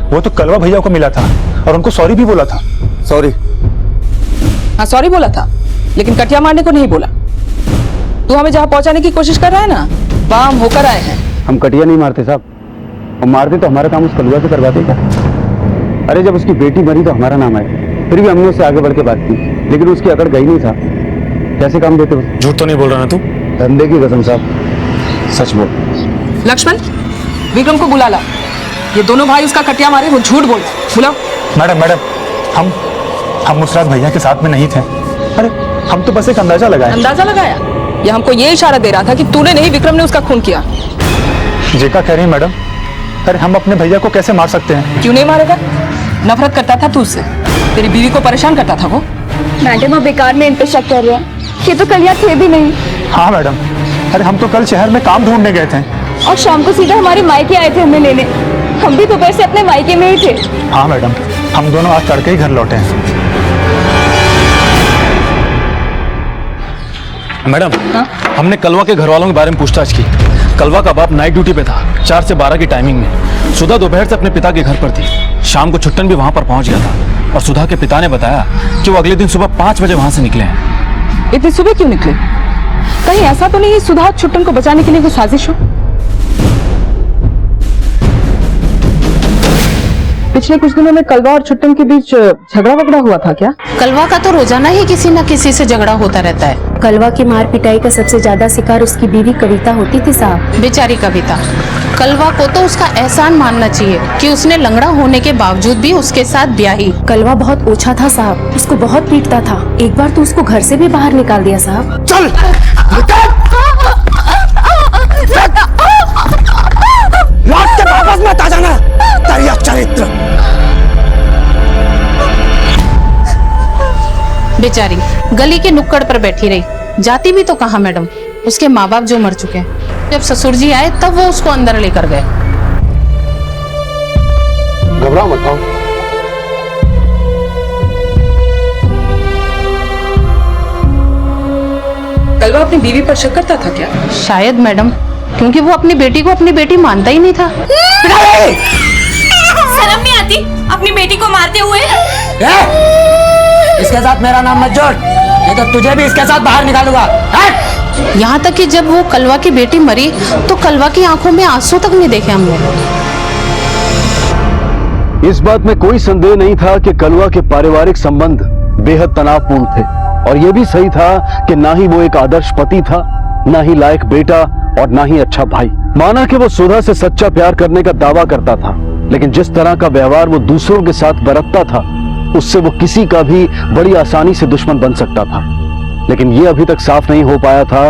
वो तो कलवा भैया को मिला था और उनको सॉरी भी बोला था। सॉरी? हाँ सॉरी बोला था, लेकिन कटिया मारने को नहीं बोला। तू हमें जहाँ पहुँचाने की कोशिश कर रहा है ना, वहाँ हम होकर आए हैं। हम कटिया नहीं मारते साहब, और मारते तो हमारा काम उस कलुआ से करवाते क्या? अरे जब उसकी बेटी मरी तो हमारा नाम आया, फिर भी हमने उससे आगे बढ़ के बात की, लेकिन उसकी अकड़ गई नहीं साहब। कैसे काम देते हो? झूठ तो नहीं बोल रहा ना तू? धंधे की कसम साहब, सच बोल। लक्ष्मण, विक्रम को बुला ला। ये दोनों भाई उसका कटिया मारे, वो झूठ बोल। बुलाओ। मैडम, हम मुसरात भैया के साथ में नहीं थे। अरे हम तो बस एक अंदाजा लगाया। अंदाजा लगाया? ये हमको ये इशारा दे रहा था कि तूने नहीं, विक्रम ने उसका खून किया। जेका कह रही है मैडम। अरे हम अपने भैया को कैसे मार सकते हैं? क्यों नहीं मारेगा? नफरत करता था तू उससे, तेरी बीवी को परेशान करता था वो। मैडम आप बेकार में इन पे शक कर रहे हैं, ये तो कलिया थे भी नहीं। हाँ मैडम, अरे हम तो कल शहर में काम ढूंढने गए थे और शाम को सीधा हमारे मायके आए थे हमें लेने। हम भी दोपहर से अपने मायके में ही थे। हाँ मैडम, हम दोनों आज तड़के ही घर लौटे हैं। मैडम, हमने कलवा के घर वालों के बारे में पूछताछ की। कलवा का बाप नाइट ड्यूटी पे था, 4 से 12 की टाइमिंग में। सुधा दोपहर से अपने पिता के घर पर थी। शाम को छुट्टन भी वहां पर पहुंच गया था, और सुधा के पिता ने बताया कि वो अगले दिन सुबह 5 बजे वहां से निकले हैं। इतनी सुबह क्यों निकले? कहीं ऐसा तो नहीं सुधा छुट्टन को बचाने के लिए कोई साजिश हो? पिछले कुछ दिनों में कलवा और छुट्टन के बीच झगड़ा वगड़ा हुआ था क्या? कलवा का तो रोजाना ही किसी न किसी से झगड़ा होता रहता है। कलवा की मार पिटाई का सबसे ज्यादा शिकार उसकी बीवी कविता होती थी साहब। बेचारी कविता। कलवा को तो उसका एहसान मानना चाहिए कि उसने लंगड़ा होने के बावजूद भी उसके साथ ब्याही। कलवा बहुत ओछा था साहब, उसको बहुत पीटता था। एक बार तो उसको घर से भी बाहर निकाल दिया साहब। चल लौट के वापस मत आ जाना, तेरा चरित्र। बेचारी गली के नुक्कड़ पर बैठी रही, जाती भी तो कहाँ मैडम, उसके माँ बाप जो मर चुके हैं। जब ससुर जी आए तब वो उसको अंदर लेकर गए। घबराओ मत। कलवा अपनी बीवी पर शक करता था क्या? शायद मैडम, क्योंकि वो अपनी बेटी को अपनी बेटी मानता ही नहीं था। शर्म नहीं आती अपनी बेटी को मारते हुए? इसके साथ मेरा नाम मत जोड़, नहीं तो तुझे भी इसके साथ बाहर निकालूंगा। यहाँ तक कि जब वो कलवा की बेटी मरी तो कलवा की आंखों में आंसू तक नहीं देखे हमने। इस बात में कोई संदेह नहीं था कि कलवा के पारिवारिक संबंध बेहद तनावपूर्ण थे, और यह भी सही था कि ना ही वो एक आदर्श पति था, ना ही लायक बेटा, और ना ही अच्छा भाई। माना कि वो सुधा से सच्चा प्यार करने का दावा करता था, लेकिन जिस तरह का व्यवहार वो दूसरों के साथ बरतता था, उससे वो किसी का भी बड़ी आसानी से दुश्मन बन सकता था। लेकिन ये अभी तक साफ नहीं हो पाया था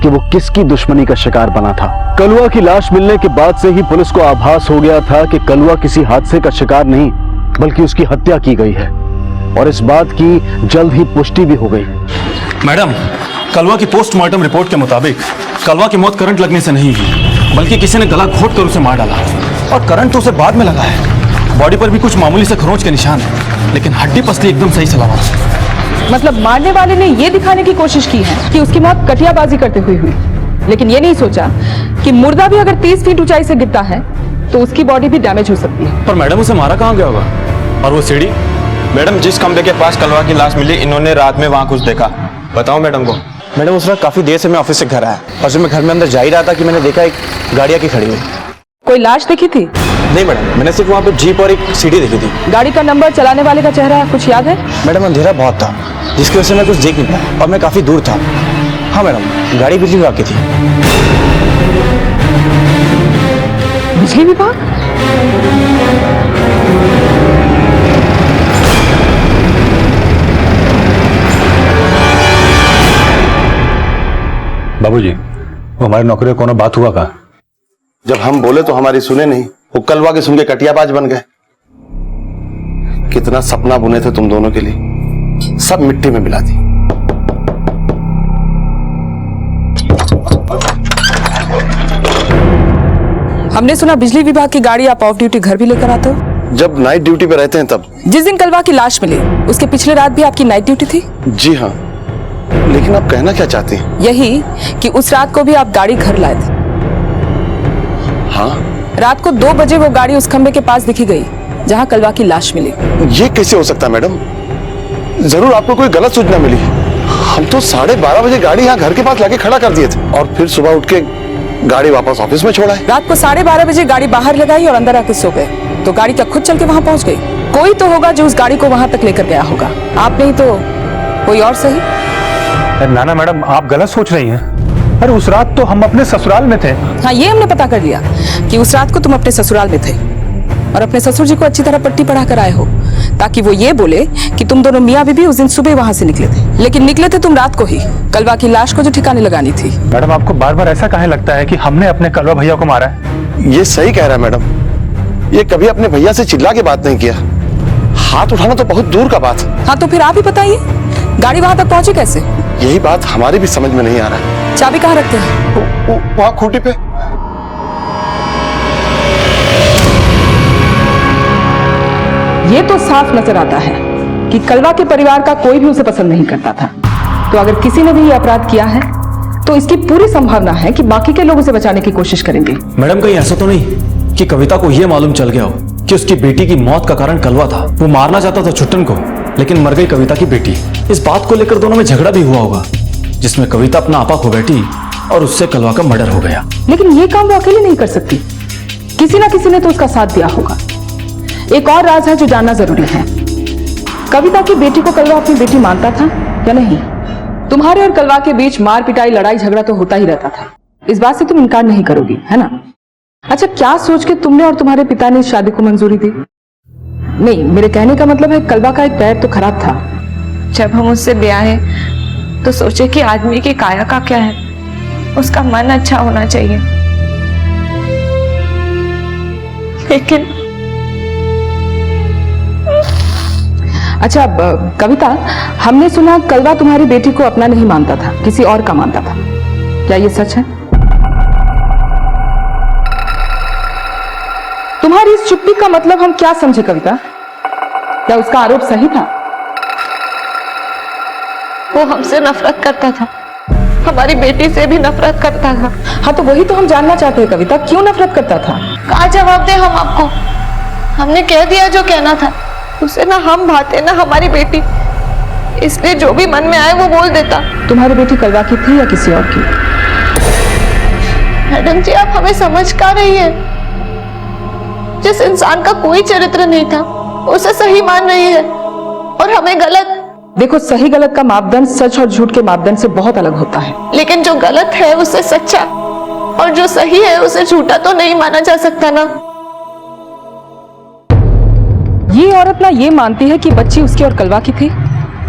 कि वो किसकी दुश्मनी का शिकार बना था। कलवा की लाश मिलने के बाद से ही पुलिस को आभास हो गया था कि कलवा किसी हादसे का शिकार नहीं, बल्कि उसकी हत्या की गई है, और इस बात की जल्द ही पुष्टि भी हो गई। मैडम, कलवा की पोस्टमार्टम रिपोर्ट के मुताबिक कलवा की मौत करंट लगने से नहीं हुई, बल्कि किसी ने गला घोट कर उसे मार डाला, और करंट तो उसे बाद में लगा है। बॉडी पर भी कुछ मामूली से खरोंच के निशान है, लेकिन हड्डी पसली एकदम सही सलामत। मतलब मारने वाले ने ये दिखाने की कोशिश की है कि उसकी मौत कटियाबाजी करते हुए हुई, लेकिन ये नहीं सोचा कि मुर्दा भी अगर 30 फीट ऊंचाई से गिरता है तो उसकी बॉडी भी डैमेज हो सकती है। पर मैडम, उसे मारा कहाँ गया होगा? और वो सीढ़ी? मैडम, जिस कमरे के पास कलवा की लाश मिली, इन्होंने रात में वहाँ कुछ देखा। बताओ मैडम को। मैडम, उस वक्त काफी देर से मैं ऑफिस से घर आया, और जब मैं घर में अंदर जा ही रहा था कि मैंने देखा एक गाड़ी आके खड़ी हुई। कोई लाश देखी थी? नहीं मैडम, मैंने सिर्फ वहाँ पे जीप और एक सीढ़ी देखी थी। गाड़ी का नंबर, चलाने वाले का चेहरा कुछ याद है? मैडम, अंधेरा बहुत था, जिसकी वजह से मैं कुछ देख नहीं पाया, और मैं काफी दूर था। हाँ मैडम, गाड़ी बिजली विभाग की थी। बिजली विभाग? बाबूजी, वो हमारे नौकरी कोनो बात हुआ का? जब हम बोले तो हमारी सुने नहीं, वो कलवा के सुन के कटियाबाज बन गए। कितना सपना बुने थे तुम दोनों के लिए, सब मिट्टी में मिला दी। हमने सुना बिजली विभाग की गाड़ी आप ऑफ ड्यूटी घर भी लेकर आते हो? जब नाइट ड्यूटी पे रहते हैं तब। जिस दिन कलवा की लाश मिली उसके पिछले रात भी आपकी नाइट ड्यूटी थी? जी हाँ, लेकिन आप कहना क्या चाहती हैं? यही कि उस रात को भी आप गाड़ी घर लाए थे। हाँ, रात को 2 बजे वो गाड़ी उस खंबे के पास दिखी गई जहाँ कलवा की लाश मिली। ये कैसे हो सकता है मैडम? जरूर आपको कोई गलत सूचना मिली। हम तो 12:30 बजे गाड़ी यहाँ घर के पास लाके खड़ा कर दिए थे, और फिर सुबह उठ के गाड़ी वापस ऑफिस में छोड़ा है। रात को 12:30 बजे गाड़ी बाहर लगाई और अंदर आके सो गए, तो गाड़ी क्या खुद चल के वहाँ पहुँच गई? कोई तो होगा जो उस गाड़ी को वहाँ तक लेकर गया होगा, आप नहीं तो कोई और सही। नाना मैडम, आप गलत सोच रही हैं। अरे उस रात तो हम अपने ससुराल में थे। हाँ, ये हमने पता कर लिया कि उस रात को तुम अपने ससुराल में थे, और अपने ससुर जी को अच्छी तरह पट्टी पढ़ा कर आए हो, ताकि वो ये बोले कि तुम दोनों मियाँ बीबी उस दिन सुबह वहाँ से निकले थे। लेकिन निकले थे तुम रात को ही, कलवा की लाश को जो ठिकाने लगानी थी। मैडम, आपको बार बार ऐसा काहे लगता है कि हमने अपने कलवा भैया को मारा है? ये सही कह रहा है मैडम, ये कभी अपने भैया से चिल्ला के बात नहीं किया। हाथ उठाना तो बहुत दूर का बात है। हाँ, तो फिर आप ही बताइए, गाड़ी वहाँ तक पहुँची कैसे? यही बात हमारी भी समझ में नहीं आ रहा है। चाबी कहाँ रखते हैं? वहाँ खूंटी पे। ये तो साफ नजर आता है कि कलवा के परिवार का कोई भी उसे पसंद नहीं करता था। तो अगर किसी ने भी ये अपराध किया है तो इसकी पूरी संभावना है कि बाकी के लोग उसे बचाने की कोशिश करेंगे। मैडम, कहीं ऐसा तो नहीं कि कविता को यह मालूम चल गया हो कि उसकी बेटी की मौत का कारण कलवा था? वो मारना चाहता था छुट्टन को, लेकिन मर गई कविता की बेटी। इस बात को लेकर दोनों में झगड़ा भी हुआ होगा, जिसमें कविता अपना आपा खो बैठी और उससे कलवा का मर्डर हो गया। लेकिन ये काम वो अकेले नहीं कर सकती, किसी ना किसी ने तो उसका साथ दिया होगा। एक और राज है जो जानना जरूरी है। कविता की बेटी को कलवा अपनी बेटी मानता था या नहीं? तुम्हारे और कलवा के बीच मार पिटाई, लड़ाई झगड़ा तो होता ही रहता था, इस बात से तुम इनकार नहीं करोगी, है ना? अच्छा, क्या सोच के तुमने और तुम्हारे पिता ने इस शादी को मंजूरी दी? नहीं, मेरे कहने का मतलब है कलवा का एक पैर तो खराब था। जब हम उससे ब्याहे तो सोचे कि आदमी की काया का क्या है, उसका मन अच्छा होना चाहिए, लेकिन अच्छा कविता, हमने सुना कलवा तुम्हारी बेटी को अपना नहीं मानता था, किसी और का मानता था, क्या ये सच है? तुम्हारी इस चुप्पी का मतलब हम क्या समझे कविता? क्या उसका आरोप सही था? वो हमसे नफरत करता था, हमारी बेटी से भी नफरत करता था। हाँ, तो वही तो हम जानना चाहते हैं कविता, क्यों नफरत करता था? क्या जवाब दे हम आपको? हमने कह दिया जो कहना था, उसे ना हम भाते ना हमारी बेटी। इसलिए जो भी मन में आए वो बोल देता। तुम्हारी बेटी कलवा की थी या किसी और की? मैडम जी, आप हमें समझ का रही है? जिस इंसान का कोई चरित्र नहीं था उसे सही मान रही है और हमें गलत। देखो, सही गलत का मापदंड सच और झूठ के मापदंड से बहुत अलग होता है। लेकिन जो गलत है उसे सच्चा और जो सही है उसे झूठा तो नहीं माना जा सकता ना। ये औरत ना ये मानती है कि बच्ची उसकी और कलवा की थी,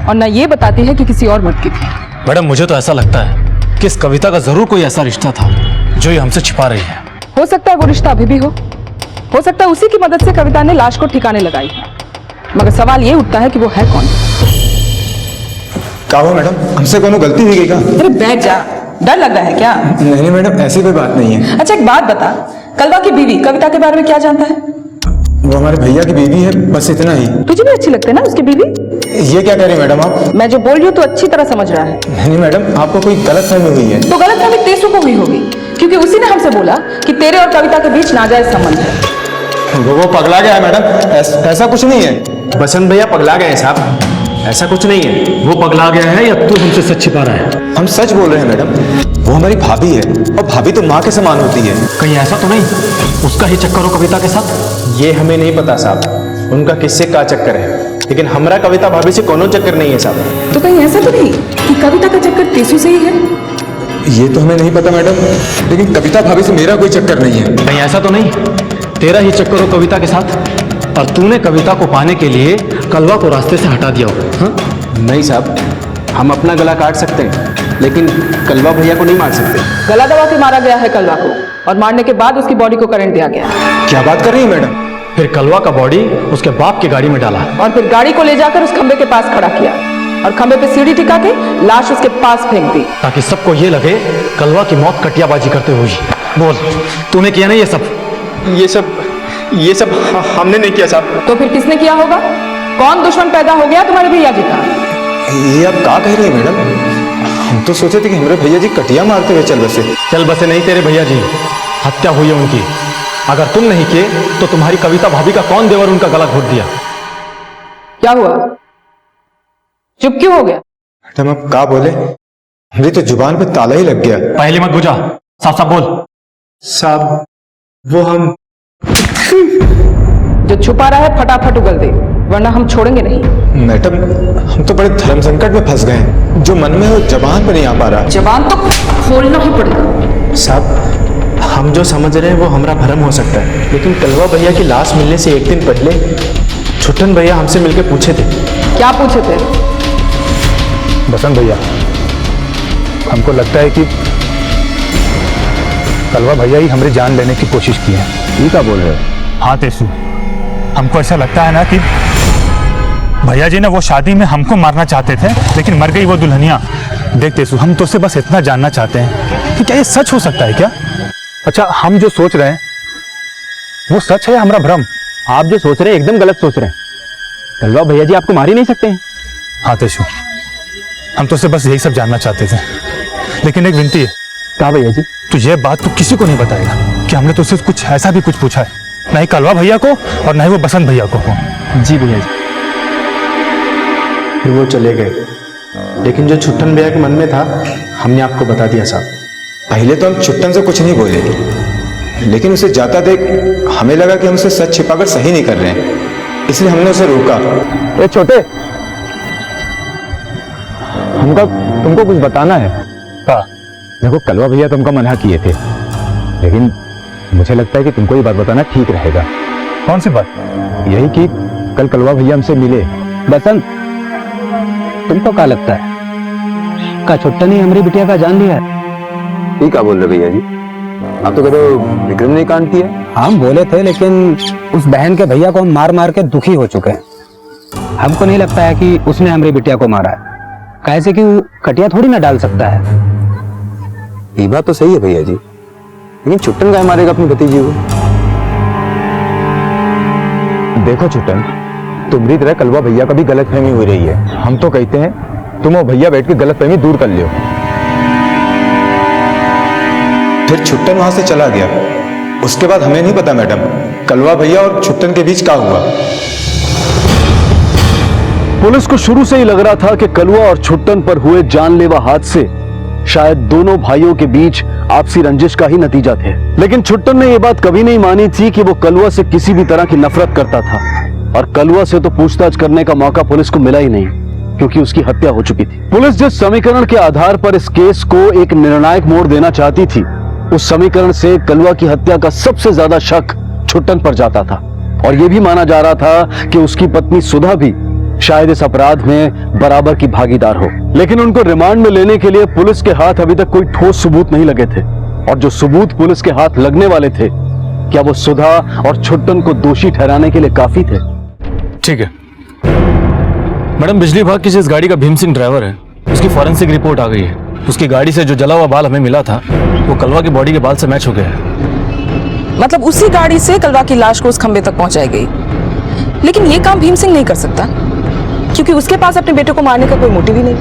और ना ये बताती है कि किसी और मर्द की थी। मैडम, मुझे तो ऐसा लगता है कि इस कविता का जरूर कोई ऐसा रिश्ता था जो ये हमसे छिपा रही है। हो सकता है वो रिश्ता अभी भी हो सकता है उसी की मदद से कविता ने लाश को ठिकाने लगाई है, मगर सवाल ये उठता है कि वो है कौन। क्या हुआ मैडम, हमसे कोनो गलती हुई गई क्या? अरे बैठ जा, डर लग रहा है क्या? नहीं मैडम, ऐसी कोई बात नहीं है। अच्छा एक बात बता, कलवा की बीवी कविता के बारे में क्या जानता है? वो हमारे भैया की बीवी है, बस इतना ही। तुझे भी अच्छी लगती है ना उसकी बीवी? ये क्या कह रही मैडम आप? मैं जो बोल रही हूँ तो अच्छी तरह समझ रहा है। नहीं मैडम, आपको कोई गलतफहमी हुई है। तो गलतफहमी तेसु को हुई होगी, क्योंकि उसी ने हमसे बोला कि तेरे और कविता के बीच नाजायज संबंध है। वो पगला गया है मैडम, ऐसा कुछ नहीं है। बसंत भैया पगला गए हैं साहब, ऐसा कुछ नहीं है। वो पगला गया है या तू हमसे सच छिपा रहा है? हम सच बोल रहे हैं मैडम, वो हमारी भाभी है और भाभी तो माँ के समान होती है। कहीं ऐसा तो नहीं उसका ही चक्कर हो कविता के साथ? ये हमें नहीं पता साहब, उनका किससे क्या चक्कर है, लेकिन हमारा कविता भाभी से कोनो चक्कर नहीं है साहब। तो कहीं ऐसा तो नहीं कि कविता का चक्कर तेसु से ही है? ये तो हमें नहीं पता मैडम, लेकिन कविता भाभी से मेरा कोई चक्कर नहीं है। कहीं ऐसा तो नहीं तेरा ही चक्कर हो कविता के साथ और तूने कविता को पाने के लिए कलवा को रास्ते से हटा दिया हो? हाँ? नहीं साहब, हम अपना गला काट सकते हैं लेकिन कलवा भैया को नहीं मार सकते। गला दबा के मारा गया है कलवा को, और मारने के बाद उसकी बॉडी को करंट दिया गया। क्या बात कर रही है मैडम? फिर कलवा का बॉडी उसके बाप की गाड़ी में डाला और फिर गाड़ी को ले जाकर उस खंबे के पास खड़ा किया और खंबे पे सीढ़ी टिका के लाश उसके पास फेंक दी, ताकि सबको ये लगे कलवा की मौत कटियाबाजी करते हुई। बोल, तूने किया नहीं ये सब हमने नहीं किया साहब। तो फिर किसने किया होगा? कौन दुश्मन पैदा हो गया तुम्हारे भैया जी का? ये आप क्या कह रहे हैं मैडम? हम तो सोचे थे कि हमारे भैया जी कटिया मारते हुए चल बसे नहीं, तेरे भैया जी हत्या हुई है उनकी। अगर तुम नहीं किए तो तुम्हारी कविता भाभी का कौन देवर उनका गला घोट दिया? क्या हुआ, चुप क्यों हो गया? मैडम आप क्या बोले? मेरी तो जुबान पे ताला ही लग गया। पहले मत बुझा, साफ साफ बोल। साहब वो हम जो छुपा रहा है फटाफट उगल दे, वरना हम छोड़ेंगे नहीं। मैडम हम तो बड़े धर्म संकट में फंस गए हैं, जो मन में है वो जबान पे नहीं आ पा रहा। जबान तो खोलना ही पड़ेगा। साहब हम जो समझ रहे हैं वो हमारा भ्रम हो सकता है, लेकिन कलवा भैया की लाश मिलने से एक दिन पहले छुट्टन भैया हमसे मिलकर पूछे थे। क्या पूछे थे? बसंत भैया, हमको लगता है कि कलवा भैया ही हमारी जान लेने की कोशिश की है। ये क्या बोल रहे हो? हाँ तेसु, हमको ऐसा लगता है ना कि भैया जी ने वो शादी में हमको मारना चाहते थे, लेकिन मर गई वो दुल्हनिया। देख तेसु, हम तो उससे बस इतना जानना चाहते हैं कि क्या ये सच हो सकता है क्या? अच्छा, हम जो सोच रहे हैं वो सच है हमारा भ्रम? आप जो सोच रहे हैं एकदम गलत सोच रहे हैं। कलवा भैया जी आपको मार ही नहीं सकते हैं। हाँ तेसु, हम तो उससे बस यही सब जानना चाहते थे, लेकिन एक विनती है। क्या भैया जी? तो ये बात तो किसी को नहीं बताएगा कि हमने तो उससे कुछ ऐसा भी कुछ पूछा है, ना ही कलवा भैया को और ना ही वो बसंत भैया को। जी भैया जी। फिर वो चले गए, लेकिन जो छुट्टन भैया के मन में था हमने आपको बता दिया साहब। पहले तो हम छुट्टन से कुछ नहीं बोले, लेकिन उसे जाता देख हमें लगा कि हम उसे सच छिपाकर सही नहीं कर रहे हैं, इसलिए हमने उसे रोका। ए छोटे, हमको तुमको कुछ बताना है। देखो, कलवा भैया तुमको मना किए थे, लेकिन मुझे लगता है कि तुमको ये बात बताना ठीक रहेगा। कौन सी बात? यही कि कल कलवा भैया हमसे मिले। बसंत, तुमको क्या लगता है का छुट्टा ने हमारी बिटिया का जान लिया है? ये क्या बोल रहे भैया जी? आप तो कहते हो विक्रम ने कांड किया। हम बोले थे, लेकिन उस बहन के भैया को हम मार मार के दुखी हो चुके हैं। हमको नहीं लगता है कि उसने हमारी बिटिया को मारा है, कैसे कि वो कटिया थोड़ी ना डाल सकता है। ये बात तो सही है भैया जी, लेकिन छुट्टन का मारेगा अपनी भतीजी को? देखो छुट्टन, तुम्हारी तरह कलवा भैया का भी गलतफहमी हो रही है। हम तो कहते हैं तुम और भैया बैठ के गलतफहमी दूर कर लियो। फिर छुट्टन वहां से चला गया। उसके बाद हमें नहीं पता मैडम, कलवा भैया और छुट्टन के बीच क्या हुआ। पुलिस को शुरू से ही लग रहा था कि कलवा और छुट्टन पर हुए जानलेवा हादसे शायद दोनों भाइयों के बीच आपसी रंजिश का ही नतीजा थे। लेकिन छुट्टन ने यह बात कभी नहीं मानी थी कि वो कलवा से किसी भी तरह की नफरत करता था, और कलवा से तो पूछताछ करने का मौका पुलिस को मिला ही नहीं, क्योंकि उसकी हत्या हो चुकी थी। पुलिस जिस समीकरण के आधार पर इस केस को एक निर्णायक मोड़ देना चाहती थी, उस समीकरण से कलवा की हत्या का सबसे ज्यादा शक छुट्टन पर जाता था, और यह भी माना जा रहा था कि उसकी पत्नी सुधा भी शायद इस अपराध में बराबर की भागीदार हो। लेकिन उनको रिमांड में लेने के लिए पुलिस के हाथ अभी तक कोई ठोस सबूत नहीं लगे थे, और जो सबूत पुलिस के हाथ लगने वाले थे, क्या वो सुधा और छुट्टन को दोषी ठहराने के लिए काफी थे? ठीक है मैडम, बिजली विभाग की जिस गाड़ी का भीम सिंह ड्राइवर है, उसकी फॉरेंसिक रिपोर्ट आ गई है। उसकी गाड़ी से जो जला हुआ बाल हमें मिला था, वो कलवा की बॉडी के बाल से मैच हो गया है। मतलब उसी गाड़ी से कलवा की लाश को उस खंबे तक पहुंचाई गई। लेकिन ये काम भीम सिंह नहीं कर सकता, क्योंकि उसके पास अपने बेटे को मारने का कोई मोटिव ही नहीं।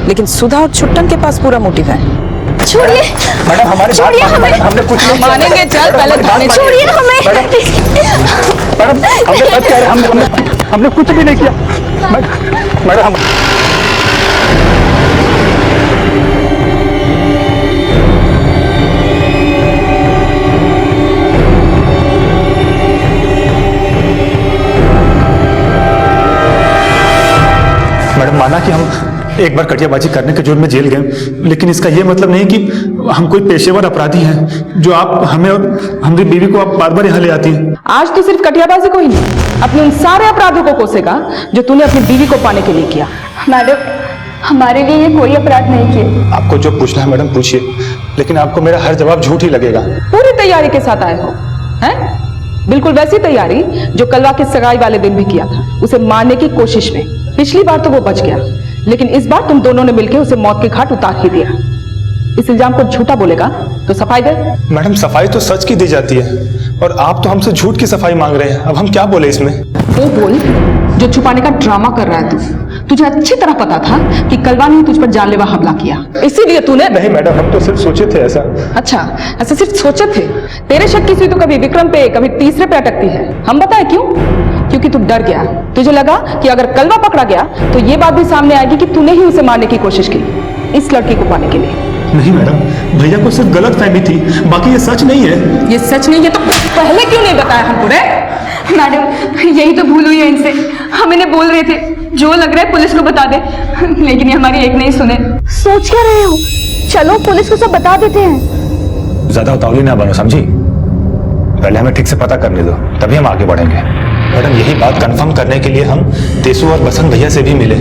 लेकिन सुधा और छुट्टन के पास पूरा मोटिव है। छोड़िए मैडम, हमारे छोड़िए हमें, हमने कुछ नहीं मानेंगे, चल पहले थाने छोड़िए हमें। मैडम, हमने सच कह रहे हैं, हमने कुछ भी नहीं किया। मैडम हम मैडम, माना कि हम एक बार कटियाबाजी करने के जुर्म में जेल गए, लेकिन इसका यह मतलब नहीं कि हम कोई पेशेवर अपराधी हैं जो आप हमें और हमारी बीवी को आप बार बार यहाँ ले आती हैं। आज तो सिर्फ कटियाबाजी को ही नहीं, अपने उन सारे अपराधों को कोसेगा जो तूने अपनी बीवी को पाने के लिए किया। मैडम, हमारे लिए ये कोई अपराध नहीं किए। आपको जो पूछना है मैडम पूछिए, लेकिन आपको मेरा हर जवाब झूठ ही लगेगा। पूरी तैयारी के साथ आए हो, हैं? बिल्कुल वैसी तैयारी जो कलवा की सगाई वाले दिन भी किया था, उसे मारने की कोशिश में। पिछली बार तो वो बच गया, लेकिन इस बार तुम दोनों ने मिलकर उसे मौत के घाट उतार ही दिया। इस इल्जाम को झूठा बोलेगा तो सफाई दे। मैडम, सफाई तो सच की दी जाती है, और आप तो हमसे झूठ की सफाई मांग रहे हैं। अब हम क्या बोले इसमें? वो बोल जो छुपाने का ड्रामा कर रहा है तू। तुझे अच्छी तरह पता था कि कलवा ने तुझ पर जानलेवा हमला किया, इसीलिए तूने। नहीं मैडम, हम तो सिर्फ सोचे थे ऐसा। अच्छा, ऐसा सिर्फ सोचे थे? तेरे शक की सुई तो कभी विक्रम पे कभी तीसरे पे अटकती है। हम बताएं क्यों? क्योंकि तू डर गया। तुझे लगा कि अगर कलवा पकड़ा गया तो ये बात भी सामने आएगी कि तूने ही उसे मारने की कोशिश की इस लड़की को पाने के लिए। नहीं मैडम, भैया को सिर्फ गलत फहमी थी, बाकी ये सच नहीं है। ये सच नहीं है तो पहले क्यों नहीं बताया हमको रे? मैडम, यही तो भूल हुई है इनसे। हम इन्हें बोल रहे थे जो लग रहा है पुलिस को बता दे, लेकिन ये हमारी एक नहीं सुने। सोच क्या रहे हो? चलो पुलिस को सब बता देते हैं। ज्यादा उतावली ना बनो, समझी? पहले हमें ठीक से पता करने दो, तभी हम आगे बढ़ेंगे। मैडम, यही बात कंफर्म करने के लिए हम तेसु और बसंत भैया से भी मिले,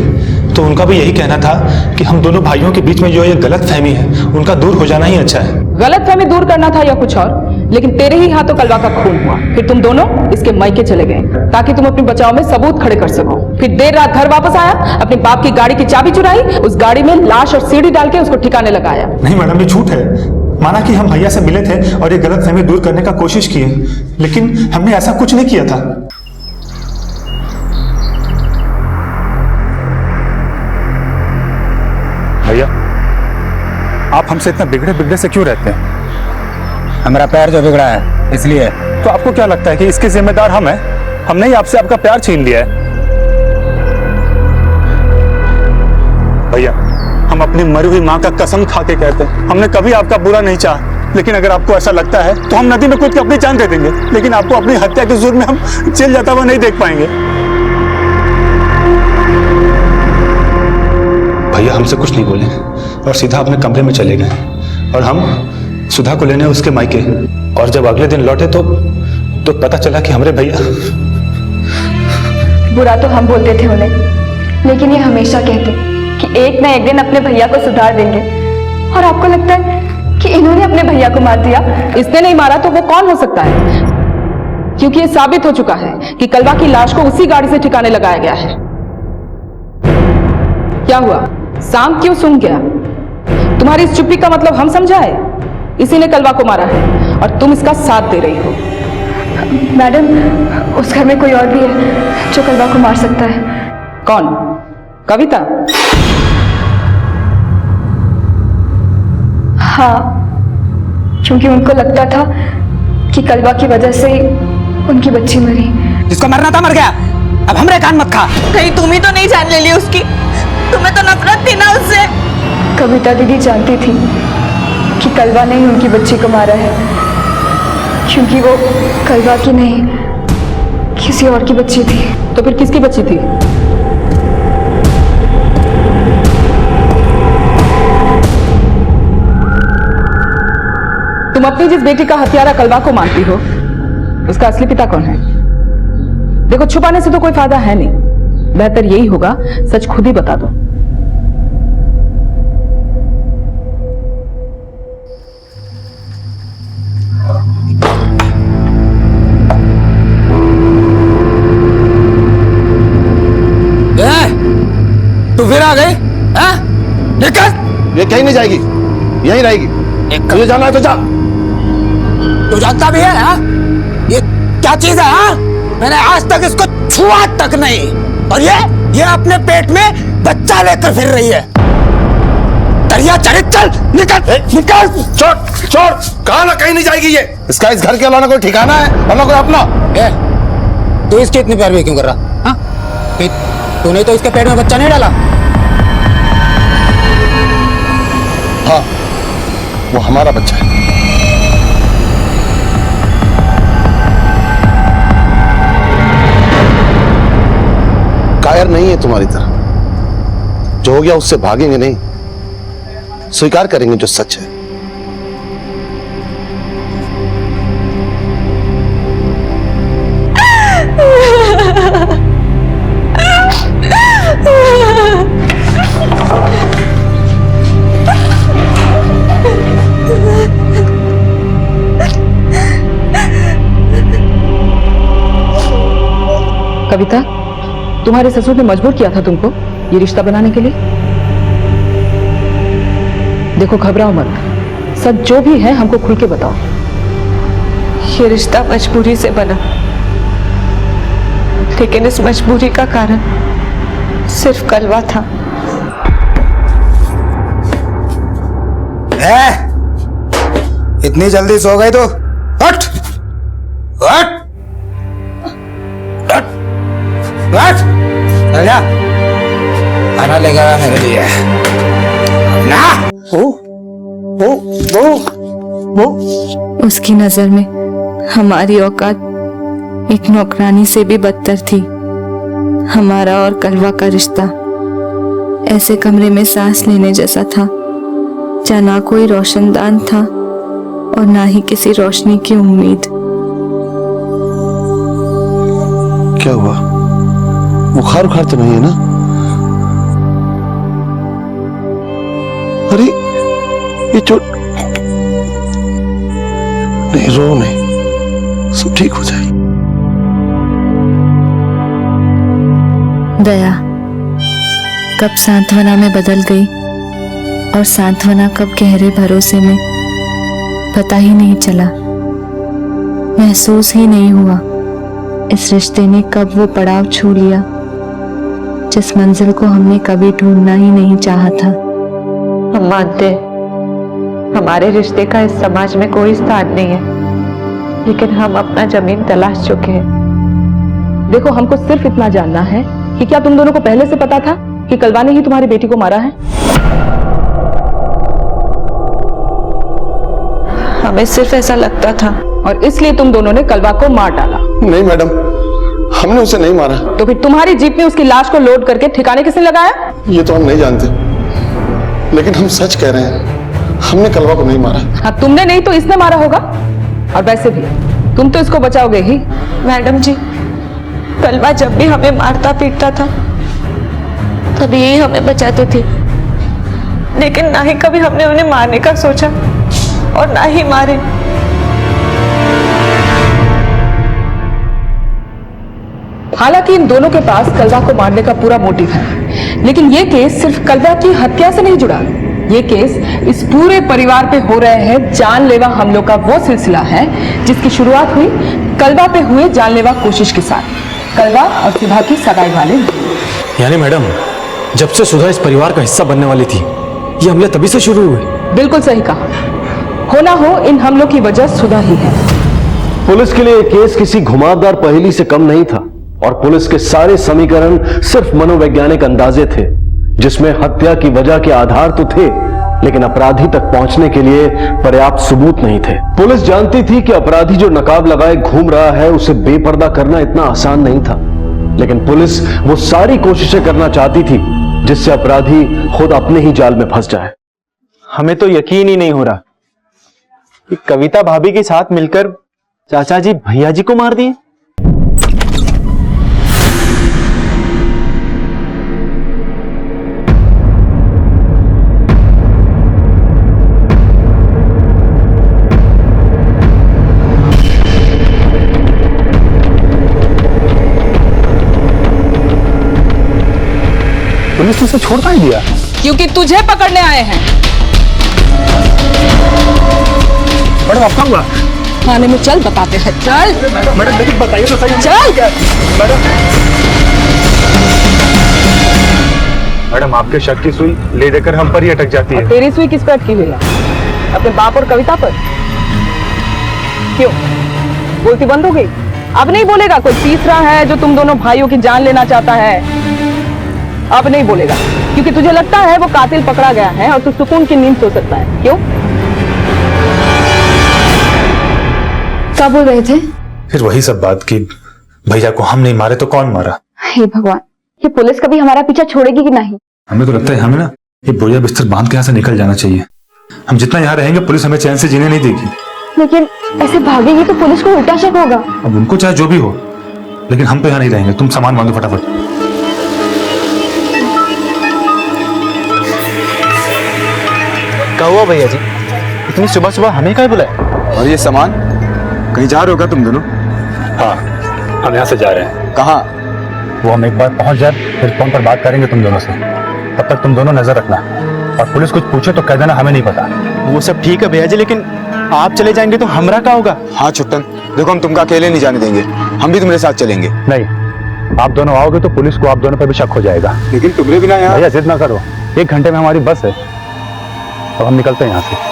तो उनका भी यही कहना था कि हम दोनों भाइयों के बीच में जो ये गलत फहमी है, उनका दूर हो जाना ही अच्छा है। गलत फहमी दूर करना था या कुछ और, लेकिन तेरे ही हाथों कलवा का खून हुआ। फिर तुम दोनों इसके मायके चले गए ताकि तुम अपने बचाव में सबूत खड़े कर सको। फिर देर रात घर वापस आया, अपने बाप की गाड़ी की चाबी चुराई, उस गाड़ी में लाश और सीढ़ी डाल के उसको ठिकाने लगाया। नहीं मैडम, ये झूठ है। माना कि हम भैया से मिले थे और ये गलत फहमी दूर करने का कोशिश की है, लेकिन हमने ऐसा कुछ नहीं किया था। भैया, आप हमसे इतना बिगड़े बिगड़े से क्यों रहते हैं? हमारा प्यार जो बिगड़ा है इसलिए। तो आपको क्या लगता है कि इसके जिम्मेदार हम हैं? हमने ही आपसे आपका प्यार छीन लिया है। भैया, हम अपनी मरी हुई माँ का कसम खा के कहते हैं, हमने कभी आपका बुरा नहीं चाहा, लेकिन अगर आपको ऐसा लगता है तो हम नदी में कूद के अपनी जान दे देंगे, लेकिन आपको अपनी हत्या के जुर्म में हम जेल जाता हुआ नहीं देख पाएंगे। भैया हमसे कुछ नहीं बोले और सीधा अपने कमरे में चले गए, और हम सुधा को लेने उसके मायके। और जब अगले दिन लौटे तो पता चला कि हमारे भैया। बुरा तो हम बोलते थे उन्हें, लेकिन ये हमेशा कहते कि एक ना एक दिन अपने भैया को सुधार देंगे, और आपको लगता है कि इन्होंने अपने भैया को मार दिया? इसने नहीं मारा तो वो कौन हो सकता है? क्योंकि ये साबित हो चुका है कि कलवा की लाश को उसी गाड़ी से ठिकाने लगाया गया है। क्या हुआ? सांप क्यों सूंघ गया? तुम्हारी इस चुप्पी का मतलब हम समझाए? इसी ने कलवा को मारा है और तुम इसका साथ दे रही हो। मैडम, उस घर में कोई और भी है जो कलवा को मार सकता है। कौन? कविता? हाँ, क्योंकि उनको लगता था कि कलवा की वजह से ही उनकी बच्ची मरी। जिसको मरना था मर गया, अब हमरे कान मत खा। कहीं तुम ही तो नहीं जान ले ली उसकी? तुम्हें तो नफरत थी ना उससे। कविता दीदी जानती थी कि कलवा ने ही उनकी बच्ची को मारा है, क्योंकि वो कलवा की नहीं किसी और की बच्ची थी। तो फिर किसकी बच्ची थी? तुम अपनी जिस बेटी का हत्यारा कलवा को मानती हो, उसका असली पिता कौन है? देखो, छुपाने से तो कोई फायदा है नहीं, बेहतर यही होगा सच खुद ही बता दो। तू फिर आ गई? निकल। ये कहीं नहीं जाएगी, यहीं रहेगी। तुझे जाना है तो जा। तू जानता भी है हा? ये क्या चीज है हा? मैंने आज तक इसको छुआ तक नहीं, और ये अपने पेट में बच्चा लेकर फिर रही है। दरिया चरित, चल निकल निकल। छोड़ छोड़, कहा ना कहीं नहीं जाएगी ये। इसका इस घर के अलावा कोई ठिकाना है और ना कोई अपना। तू इसकी इतनी पैरवी क्यों कर रहा? तूने तो इसके पेट में बच्चा नहीं डाला। हाँ, वो हमारा बच्चा है। कायर नहीं है तुम्हारी तरह। जो हो गया उससे भागेंगे नहीं, स्वीकार करेंगे जो सच है। कविता, तुम्हारे ससुर ने मजबूर किया था तुमको ये रिश्ता बनाने के लिए? देखो, घबराओ मत, सच जो भी है हमको खुल के बताओ। ये रिश्ता मजबूरी से बना, लेकिन इस मजबूरी का कारण सिर्फ कलवा था। इतनी जल्दी सो गई तो हट हट हट हट। चल जा, खाना लेकर आ मेरे लिए ना। उसकी नजर में हमारी औकात एक नौकरानी से भी बदतर थी। हमारा और कलवा का रिश्ता ऐसे कमरे में सांस लेने जैसा था, जहाँ ना कोई रोशनदान था और ना ही किसी रोशनी की उम्मीद। क्या हुआ? बुखार उखार तो नहीं है ना? अरे ये चोट नहीं, रो नहीं, सब ठीक हो जाएगी। दया कब सांत्वना में बदल गई और सांत्वना कब गहरे भरोसे में, पता ही नहीं चला, महसूस ही नहीं हुआ। इस रिश्ते ने कब वो पड़ाव छू लिया जिस मंजिल को हमने कभी ढूंढना ही नहीं चाहा था। हम मानते हैं हमारे रिश्ते का इस समाज में कोई स्थान नहीं है, लेकिन हम अपना जमीन तलाश चुके हैं। देखो, हमको सिर्फ इतना जानना है कि क्या तुम दोनों को पहले से पता था कि कलवा ने ही तुम्हारी बेटी को मारा है? हमें सिर्फ ऐसा लगता था, और इसलिए तुम दोनों ने कलवा को मार डाला। नहीं मैडम, हमने उसे नहीं मारा। तो फिर तुम्हारी जीप में उसकी लाश को लोड करके ठिकाने किसने लगाया? ये तो हम नहीं जानते, लेकिन हम सच कह रहे हैं, हमने कलवा को नहीं मारा। हाँ, तुमने नहीं तो इसने मारा होगा। और वैसे भी तुम तो इसको बचाओगे ही। मैडम जी, कलवा जब भी हमें मारता पीटता था तभी यही हमें बचाते थे, लेकिन ना ही कभी हमने उन्हें मारने का सोचा और ना ही मारे। हालांकि इन दोनों के पास कलवा को मारने का पूरा मोटिव है, लेकिन ये केस सिर्फ कलवा की हत्या से नहीं जुड़ा। ये केस इस पूरे परिवार पे हो रहे हैं जानलेवा हमलों का वो सिलसिला है जिसकी शुरुआत हुई कलवा पे हुए जानलेवा कोशिश के साथ, कलवा और सुधा की सगाई वाले। यानी मैडम, जब से सुधा इस परिवार का हिस्सा बनने वाली थी, ये हमले तभी से शुरू हुए। बिल्कुल सही कहा। हो ना हो, इन हमलों की वजह सुधा ही है। पुलिस के लिए यह केस किसी घुमावदार पहेली से कम नहीं था। और पुलिस के सारे समीकरण सिर्फ मनोवैज्ञानिक अंदाजे थे, जिसमें हत्या की वजह के आधार तो थे, लेकिन अपराधी तक पहुंचने के लिए पर्याप्त सबूत नहीं थे। पुलिस जानती थी कि अपराधी जो नकाब लगाए घूम रहा है उसे बेपर्दा करना इतना आसान नहीं था, लेकिन पुलिस वो सारी कोशिशें करना चाहती थी जिससे अपराधी खुद अपने ही जाल में फंस जाए। हमें तो यकीन ही नहीं हो रहा कि कविता भाभी के साथ मिलकर चाचा जी भैया जी को मार दिए। पुलिस उसे छोड़ता ही दिया क्योंकि तुझे पकड़ने आए हैं। मैडम आपका हुआ थाने में चल, बताते हैं। चल मैडम, लेकिन बताइए तो सही। चल मैडम, आपके शक की सुई ले देकर हम पर ही अटक जाती है। तेरी सुई किस पे अटकी हुई है? अपने बाप और कविता पर? क्यों बोलती बंद हो गई? अब नहीं बोलेगा? कोई तीसरा है जो तुम दोनों भाइयों की जान लेना चाहता है? अब नहीं बोलेगा क्योंकि तुझे लगता है वो कातिल पकड़ा गया है और तू सुकून की नींद सो सकता है। क्यों? क्या बोल रहे थे? फिर वही सब बात की भैया को हम नहीं मारे तो कौन मारा। हे भगवान, ये पुलिस कभी हमारा पीछा छोड़ेगी कि नहीं? हमें तो लगता है हमें ना ये बोरिया बिस्तर बांध के यहाँ से निकल जाना चाहिए। हम जितना यहाँ रहेंगे पुलिस हमें चैन से जीने नहीं देगी। लेकिन ऐसे भागेगी तो पुलिस को उल्टा शक होगा। अब उनको चाहे जो भी हो, लेकिन हम तो यहाँ नहीं रहेंगे। तुम सामान बांधो फटाफट। क्या हुआ भैया जी, इतनी सुबह सुबह हमें क्या बुलाया? और ये सामान कहीं जा रहे होगा तुम दोनों? हाँ, हम यहाँ से जा रहे हैं। कहाँ? वो हम एक बार पहुंच जाए फिर फोन पर बात करेंगे तुम दोनों से। तब तक तुम दोनों नजर रखना, और पुलिस कुछ पूछे तो कह देना हमें नहीं पता। वो सब ठीक है भैया जी, लेकिन आप चले जाएंगे तो हमरा क्या होगा? हाँ छुट्टन, देखो हम तुमको अकेले नहीं जाने देंगे, हम भी तुम्हारे साथ चलेंगे। नहीं, आप दोनों आओगे तो पुलिस को आप दोनों पर भी शक हो जाएगा। लेकिन तुम्हें बिना यहाँ। भैया जिद ना करो, 1 घंटे में हमारी बस है, तो हम निकलते हैं यहाँ से।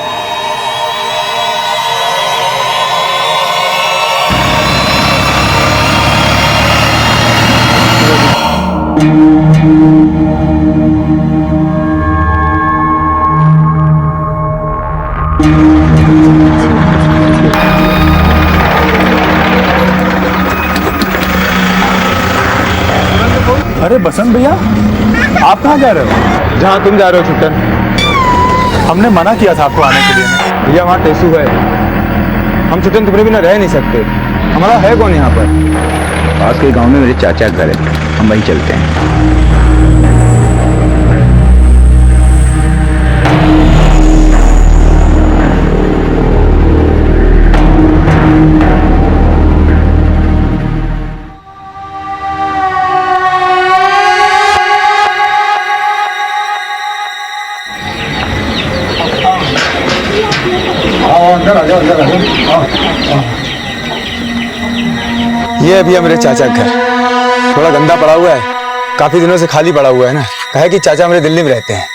अरे बसंत भैया, आप कहाँ जा रहे हो? जहाँ तुम जा रहे हो छुट्टन। हमने मना किया था आपको आने के लिए। भैया वहाँ टेसू है, हम छुट्टन तुम्हारे बिना रह नहीं सकते। हमारा है कौन यहाँ पर? पास के गांव में मेरे चाचा का घर है, हम वहीं चलते हैं। ये अभी है मेरे चाचा का घर, थोड़ा गंदा पड़ा हुआ है, काफी दिनों से खाली पड़ा हुआ है ना। कहे कि चाचा मेरे दिल्ली में रहते हैं।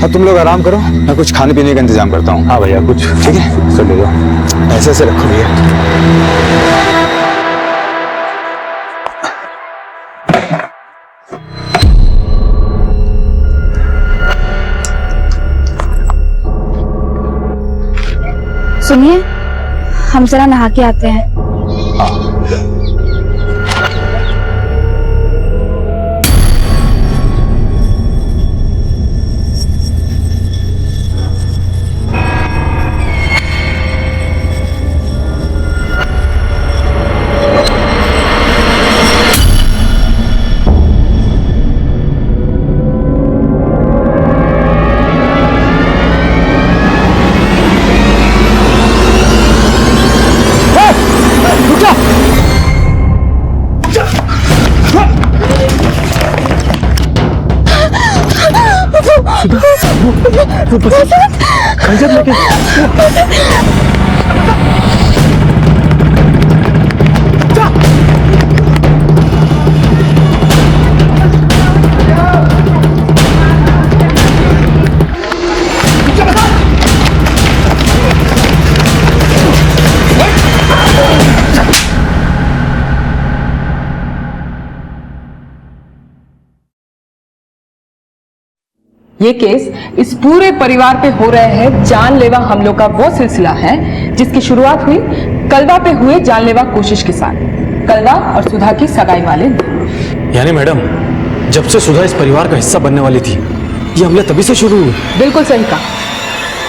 हाँ तुम लोग आराम करो, मैं कुछ खाने पीने का इंतजाम करता हूँ। हाँ भैया, कुछ ठीक है, चल ले जाओ। ऐसे ऐसे रखो भैया। सुनिए, हम जरा नहा के आते हैं। खंजर लेके ये केस इस पूरे परिवार पे हो रहे हैं जानलेवा हमलों का वो सिलसिला है जिसकी शुरुआत हुई कलवा पे हुए जानलेवा कोशिश के साथ, कलवा और सुधा की सगाई वाले दिन। यानी मैडम, जब से सुधा इस परिवार का हिस्सा बनने वाली थी, ये हमले तभी से शुरू हुए। बिल्कुल सही कहा।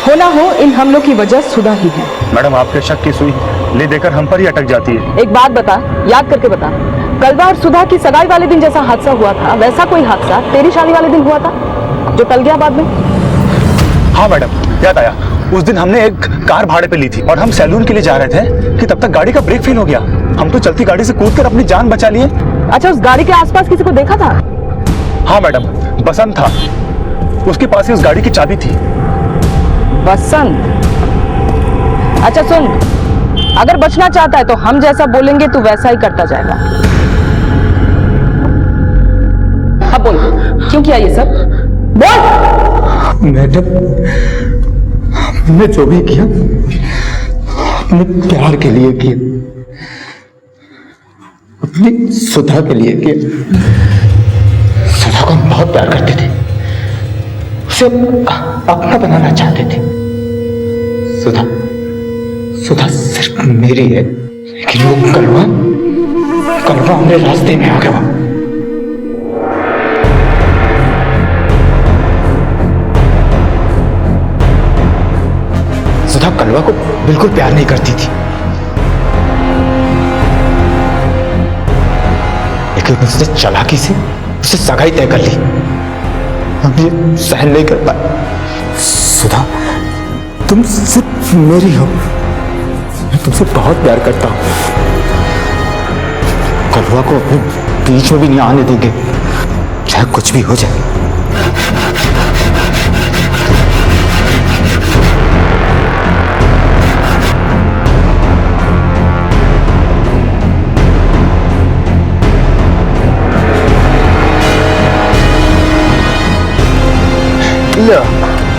हो ना हो इन हमलों की वजह सुधा ही है। मैडम, आपके शक की सुई ले देकर हम पर ही अटक जाती है। एक बात बता, याद करके बता, कलवा और सुधा की सगाई वाले दिन जैसा हादसा हुआ था वैसा कोई हादसा तेरी शादी वाले दिन हुआ था जो टल गया बाद में? हाँ मैडम, याद आया। उस दिन हमने एक कार भाड़े पे ली थी और हम सैलून के लिए जा रहे थे कि तब तक गाड़ी का ब्रेक फेल हो गया। हम तो चलती गाड़ी से कूदकर अपनी जान बचा लिए। अच्छा, उस गाड़ी के आसपास किसी को देखा था? हाँ मैडम, बसंत था, उसके पास ही उस गाड़ी की चाबी थी। बसंत? अच्छा सुन, अगर बचना चाहता है तो हम जैसा बोलेंगे तू वैसा ही करता जाएगा। अब बोल, क्यों किया ये सब? बोल। मैडम, हमने जो भी किया अपने प्यार के लिए किया, अपनी सुधा के लिए किया। सुधा को हम बहुत प्यार करते थे, उसे अपना बनाना चाहते थे। सुधा सिर्फ मेरी है, लेकिन वो कलवा हमारे रास्ते में आ गया। सुधा कलवा को बिल्कुल प्यार नहीं करती थी, लेकिन उसने चालाकी से उसे सगाई तय कर ली। हम ये सहन नहीं कर पाए। सुधा, तुम सिर्फ मेरी हो, मैं तुमसे बहुत प्यार करता हूं। कलवा को अपने बीच में भी नहीं आने देंगे, चाहे कुछ भी हो जाए।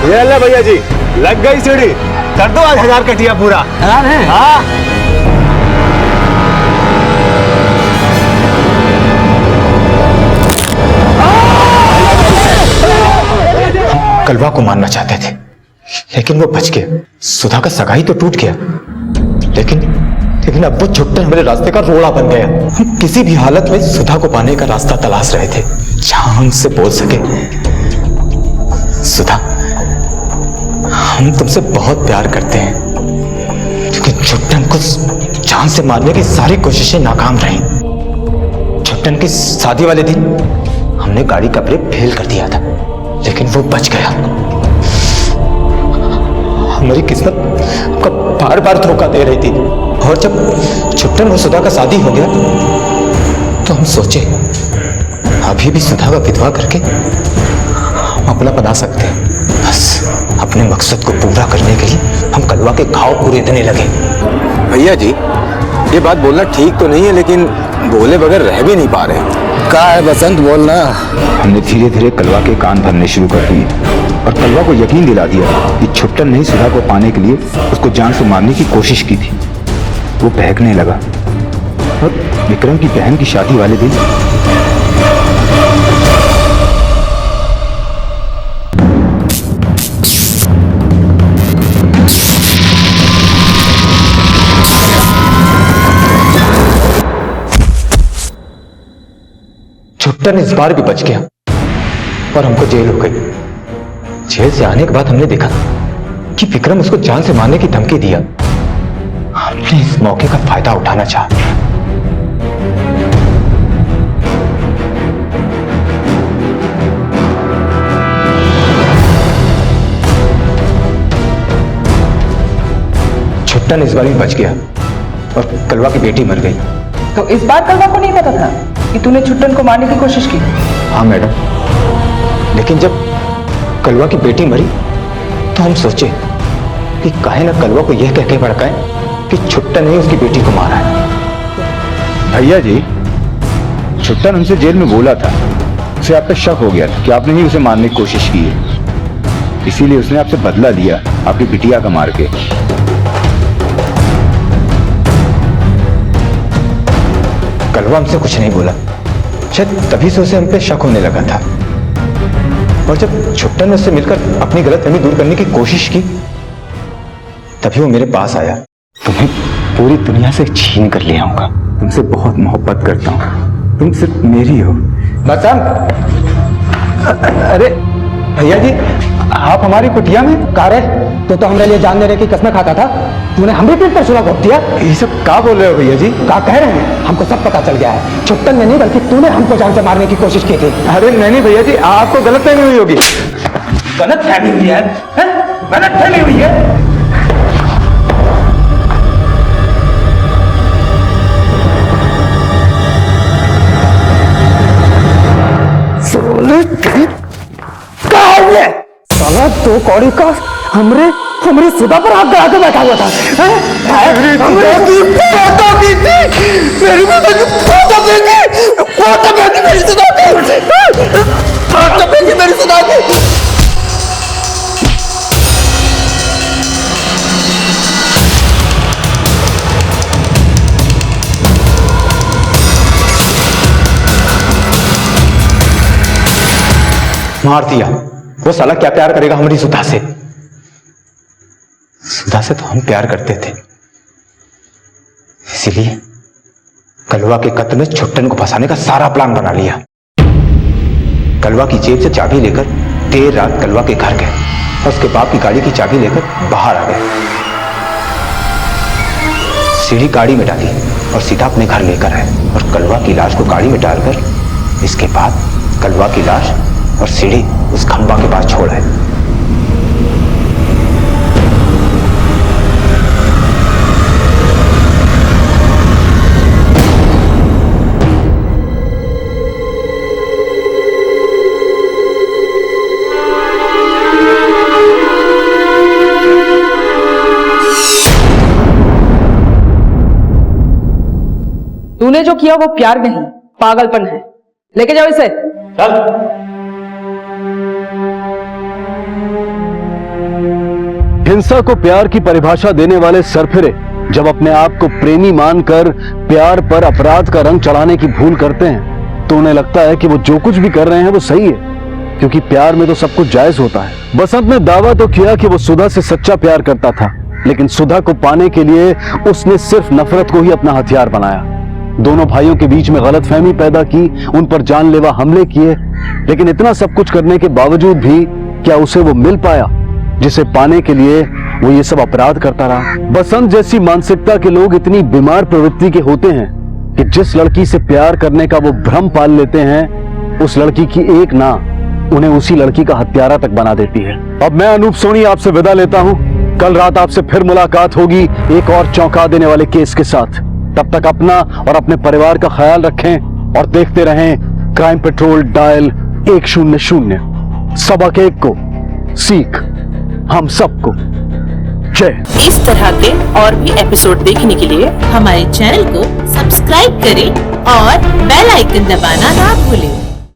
ये ले भैया जी, लग गई सीढ़ी। कर दो आज 1000 कटिया पूरा। हाँ। कलवा को मारना चाहते थे, लेकिन वो बच गया। सुधा का सगाई तो टूट गया, लेकिन अब वो छुट्टन हमारे रास्ते का रोड़ा बन गया। हम किसी भी हालत में सुधा को पाने का रास्ता तलाश रहे थे, जहां हम उससे बोल सके, सुधा, हम तुमसे बहुत प्यार करते हैं। लेकिन छुट्टन को जान से मारने की सारी कोशिशें नाकाम रही। छुट्टन की शादी वाले दिन हमने गाड़ी का ब्रेक फेल कर दिया था, लेकिन वो बच गया। हमारी किस्मत हमको बार बार धोखा दे रही थी, और जब छुट्टन और सुधा का शादी हो गया तो हम सोचे अभी भी सुधा का विधवा करके हम अपना बना सकते हैं। बस अपने मकसद को पूरा करने के लिए हम कलवा के घाव पूरे देने लगे। भैया जी, ये बात बोलना ठीक तो नहीं है, लेकिन बोले बगैर रह भी नहीं पा रहे। क्या है बसंत, बोलना। हमने धीरे धीरे कलवा के कान भरने शुरू कर दिए और कलवा को यकीन दिला दिया कि छुट्टन ने सुधा को पाने के लिए उसको जान से मारने की कोशिश की थी। वो बहकने लगा और विक्रम की बहन की शादी वाले दिन छुट्टन इस बार भी बच गया और हमको जेल हो गई। जेल से आने के बाद हमने देखा कि विक्रम उसको जान से मारने की धमकी दिया। हमने इस मौके का फायदा उठाना चाहा। छुट्टन इस बार भी बच गया और कलवा की बेटी मर गई। तो इस बार कलवा को नहीं पता था कि तूने छुट्टन को मारने की कोशिश की? हाँ मैडम, लेकिन जब कलवा की बेटी मरी तो हम सोचे कि काहे ना कलवा को यह कह के भड़काएं कि छुट्टन ने उसकी बेटी को मारा है। भैया जी, छुट्टन हमसे जेल में बोला था, उसे आप पे शक हो गया था कि आपने ही उसे मारने की कोशिश की है, इसीलिए उसने आपसे बदला लिया आपकी बिटिया का मार के। कलवा हमसे कुछ नहीं बोला, शायद तभी से उसे हम पे शक होने लगा था। और जब छुट्टन ने उससे मिलकर अपनी गलतफहमी दूर करने की कोशिश की तभी वो मेरे पास आया। तुम्हें पूरी दुनिया से छीन कर ले आऊंगा। तुमसे बहुत मोहब्बत करता हूँ, तुम सिर्फ मेरी हो। बसंत, अरे भैया जी आप हमारी कुटिया में का रे तो हमारे लिए जान देने की कसम खाता था, तूने हमें पीठ पर सुला घोप दिया। ये सब क्या बोल रहे हो भैया जी? क्या कह रहे हैं? हमको सब पता चल गया है। छुट्टन ने नहीं बल्कि तूने हमको जान से मारने की कोशिश की थी। अरे नहीं भैया जी, आपको गलत फहमी हुई होगी। गलत फहमी हुई है? गलत फहमी हुई है? साला दो कौड़ी का हमरे सुधा पर हाथ लगा के बैठा हुआ था। मेरी सुधा की। मार दिया। वो साला क्या प्यार करेगा हमारी सुधा से? सुधा से तो हम प्यार करते थे, इसीलिए कलवा के कत्ल में छुट्टन को फंसाने का सारा प्लान बना लिया। कलवा की जेब से चाबी लेकर देर रात कलवा के घर गए और उसके बाप की गाड़ी की चाबी लेकर बाहर आ गए। सीढ़ी गाड़ी में डाली और सीधा अपने घर लेकर आए और कलवा की लाश को गाड़ी में डालकर इसके बाद कलवा की लाश और सीढ़ी उस खंबा के पास छोड़ आए। तूने जो किया वो प्यार नहीं पागलपन है। लेके जाओ इसे। चल। हिंसा को प्यार की परिभाषा देने वाले सरफिरे जब अपने आप को प्रेमी मानकर प्यार पर अपराध का रंग चढ़ाने की भूल करते हैं तो उन्हें लगता है कि वो जो कुछ भी कर रहे हैं वो सही है, क्योंकि प्यार में तो सब कुछ जायज होता है। बसंत ने दावा तो किया कि वो सुधा से सच्चा प्यार करता था, लेकिन सुधा को पाने के लिए उसने सिर्फ नफरत को ही अपना हथियार बनाया। दोनों भाइयों के बीच में गलतफहमी पैदा की, उन पर जानलेवा हमले किए, लेकिन इतना सब कुछ करने के बावजूद भी क्या उसे वो मिल पाया जिसे पाने के लिए वो ये सब अपराध करता रहा? बसंत जैसी मानसिकता के लोग इतनी बीमार प्रवृत्ति के होते हैं कि जिस लड़की से प्यार करने का वो भ्रम पाल लेते हैं, उस लड़की की एक ना उन्हें उसी लड़की का हत्यारा तक बना देती है। अब मैं अनूप सोनी आपसे विदा लेता हूं। कल रात आपसे फिर मुलाकात होगी एक और चौंका देने वाले केस के साथ। तब तक अपना और अपने परिवार का ख्याल रखें और देखते रहें क्राइम पेट्रोल डायल 100। सबक एक को सीख हम सबको। जय। इस तरह के और भी एपिसोड देखने के लिए हमारे चैनल को सब्सक्राइब करें और बेल आइकन दबाना ना भूलें।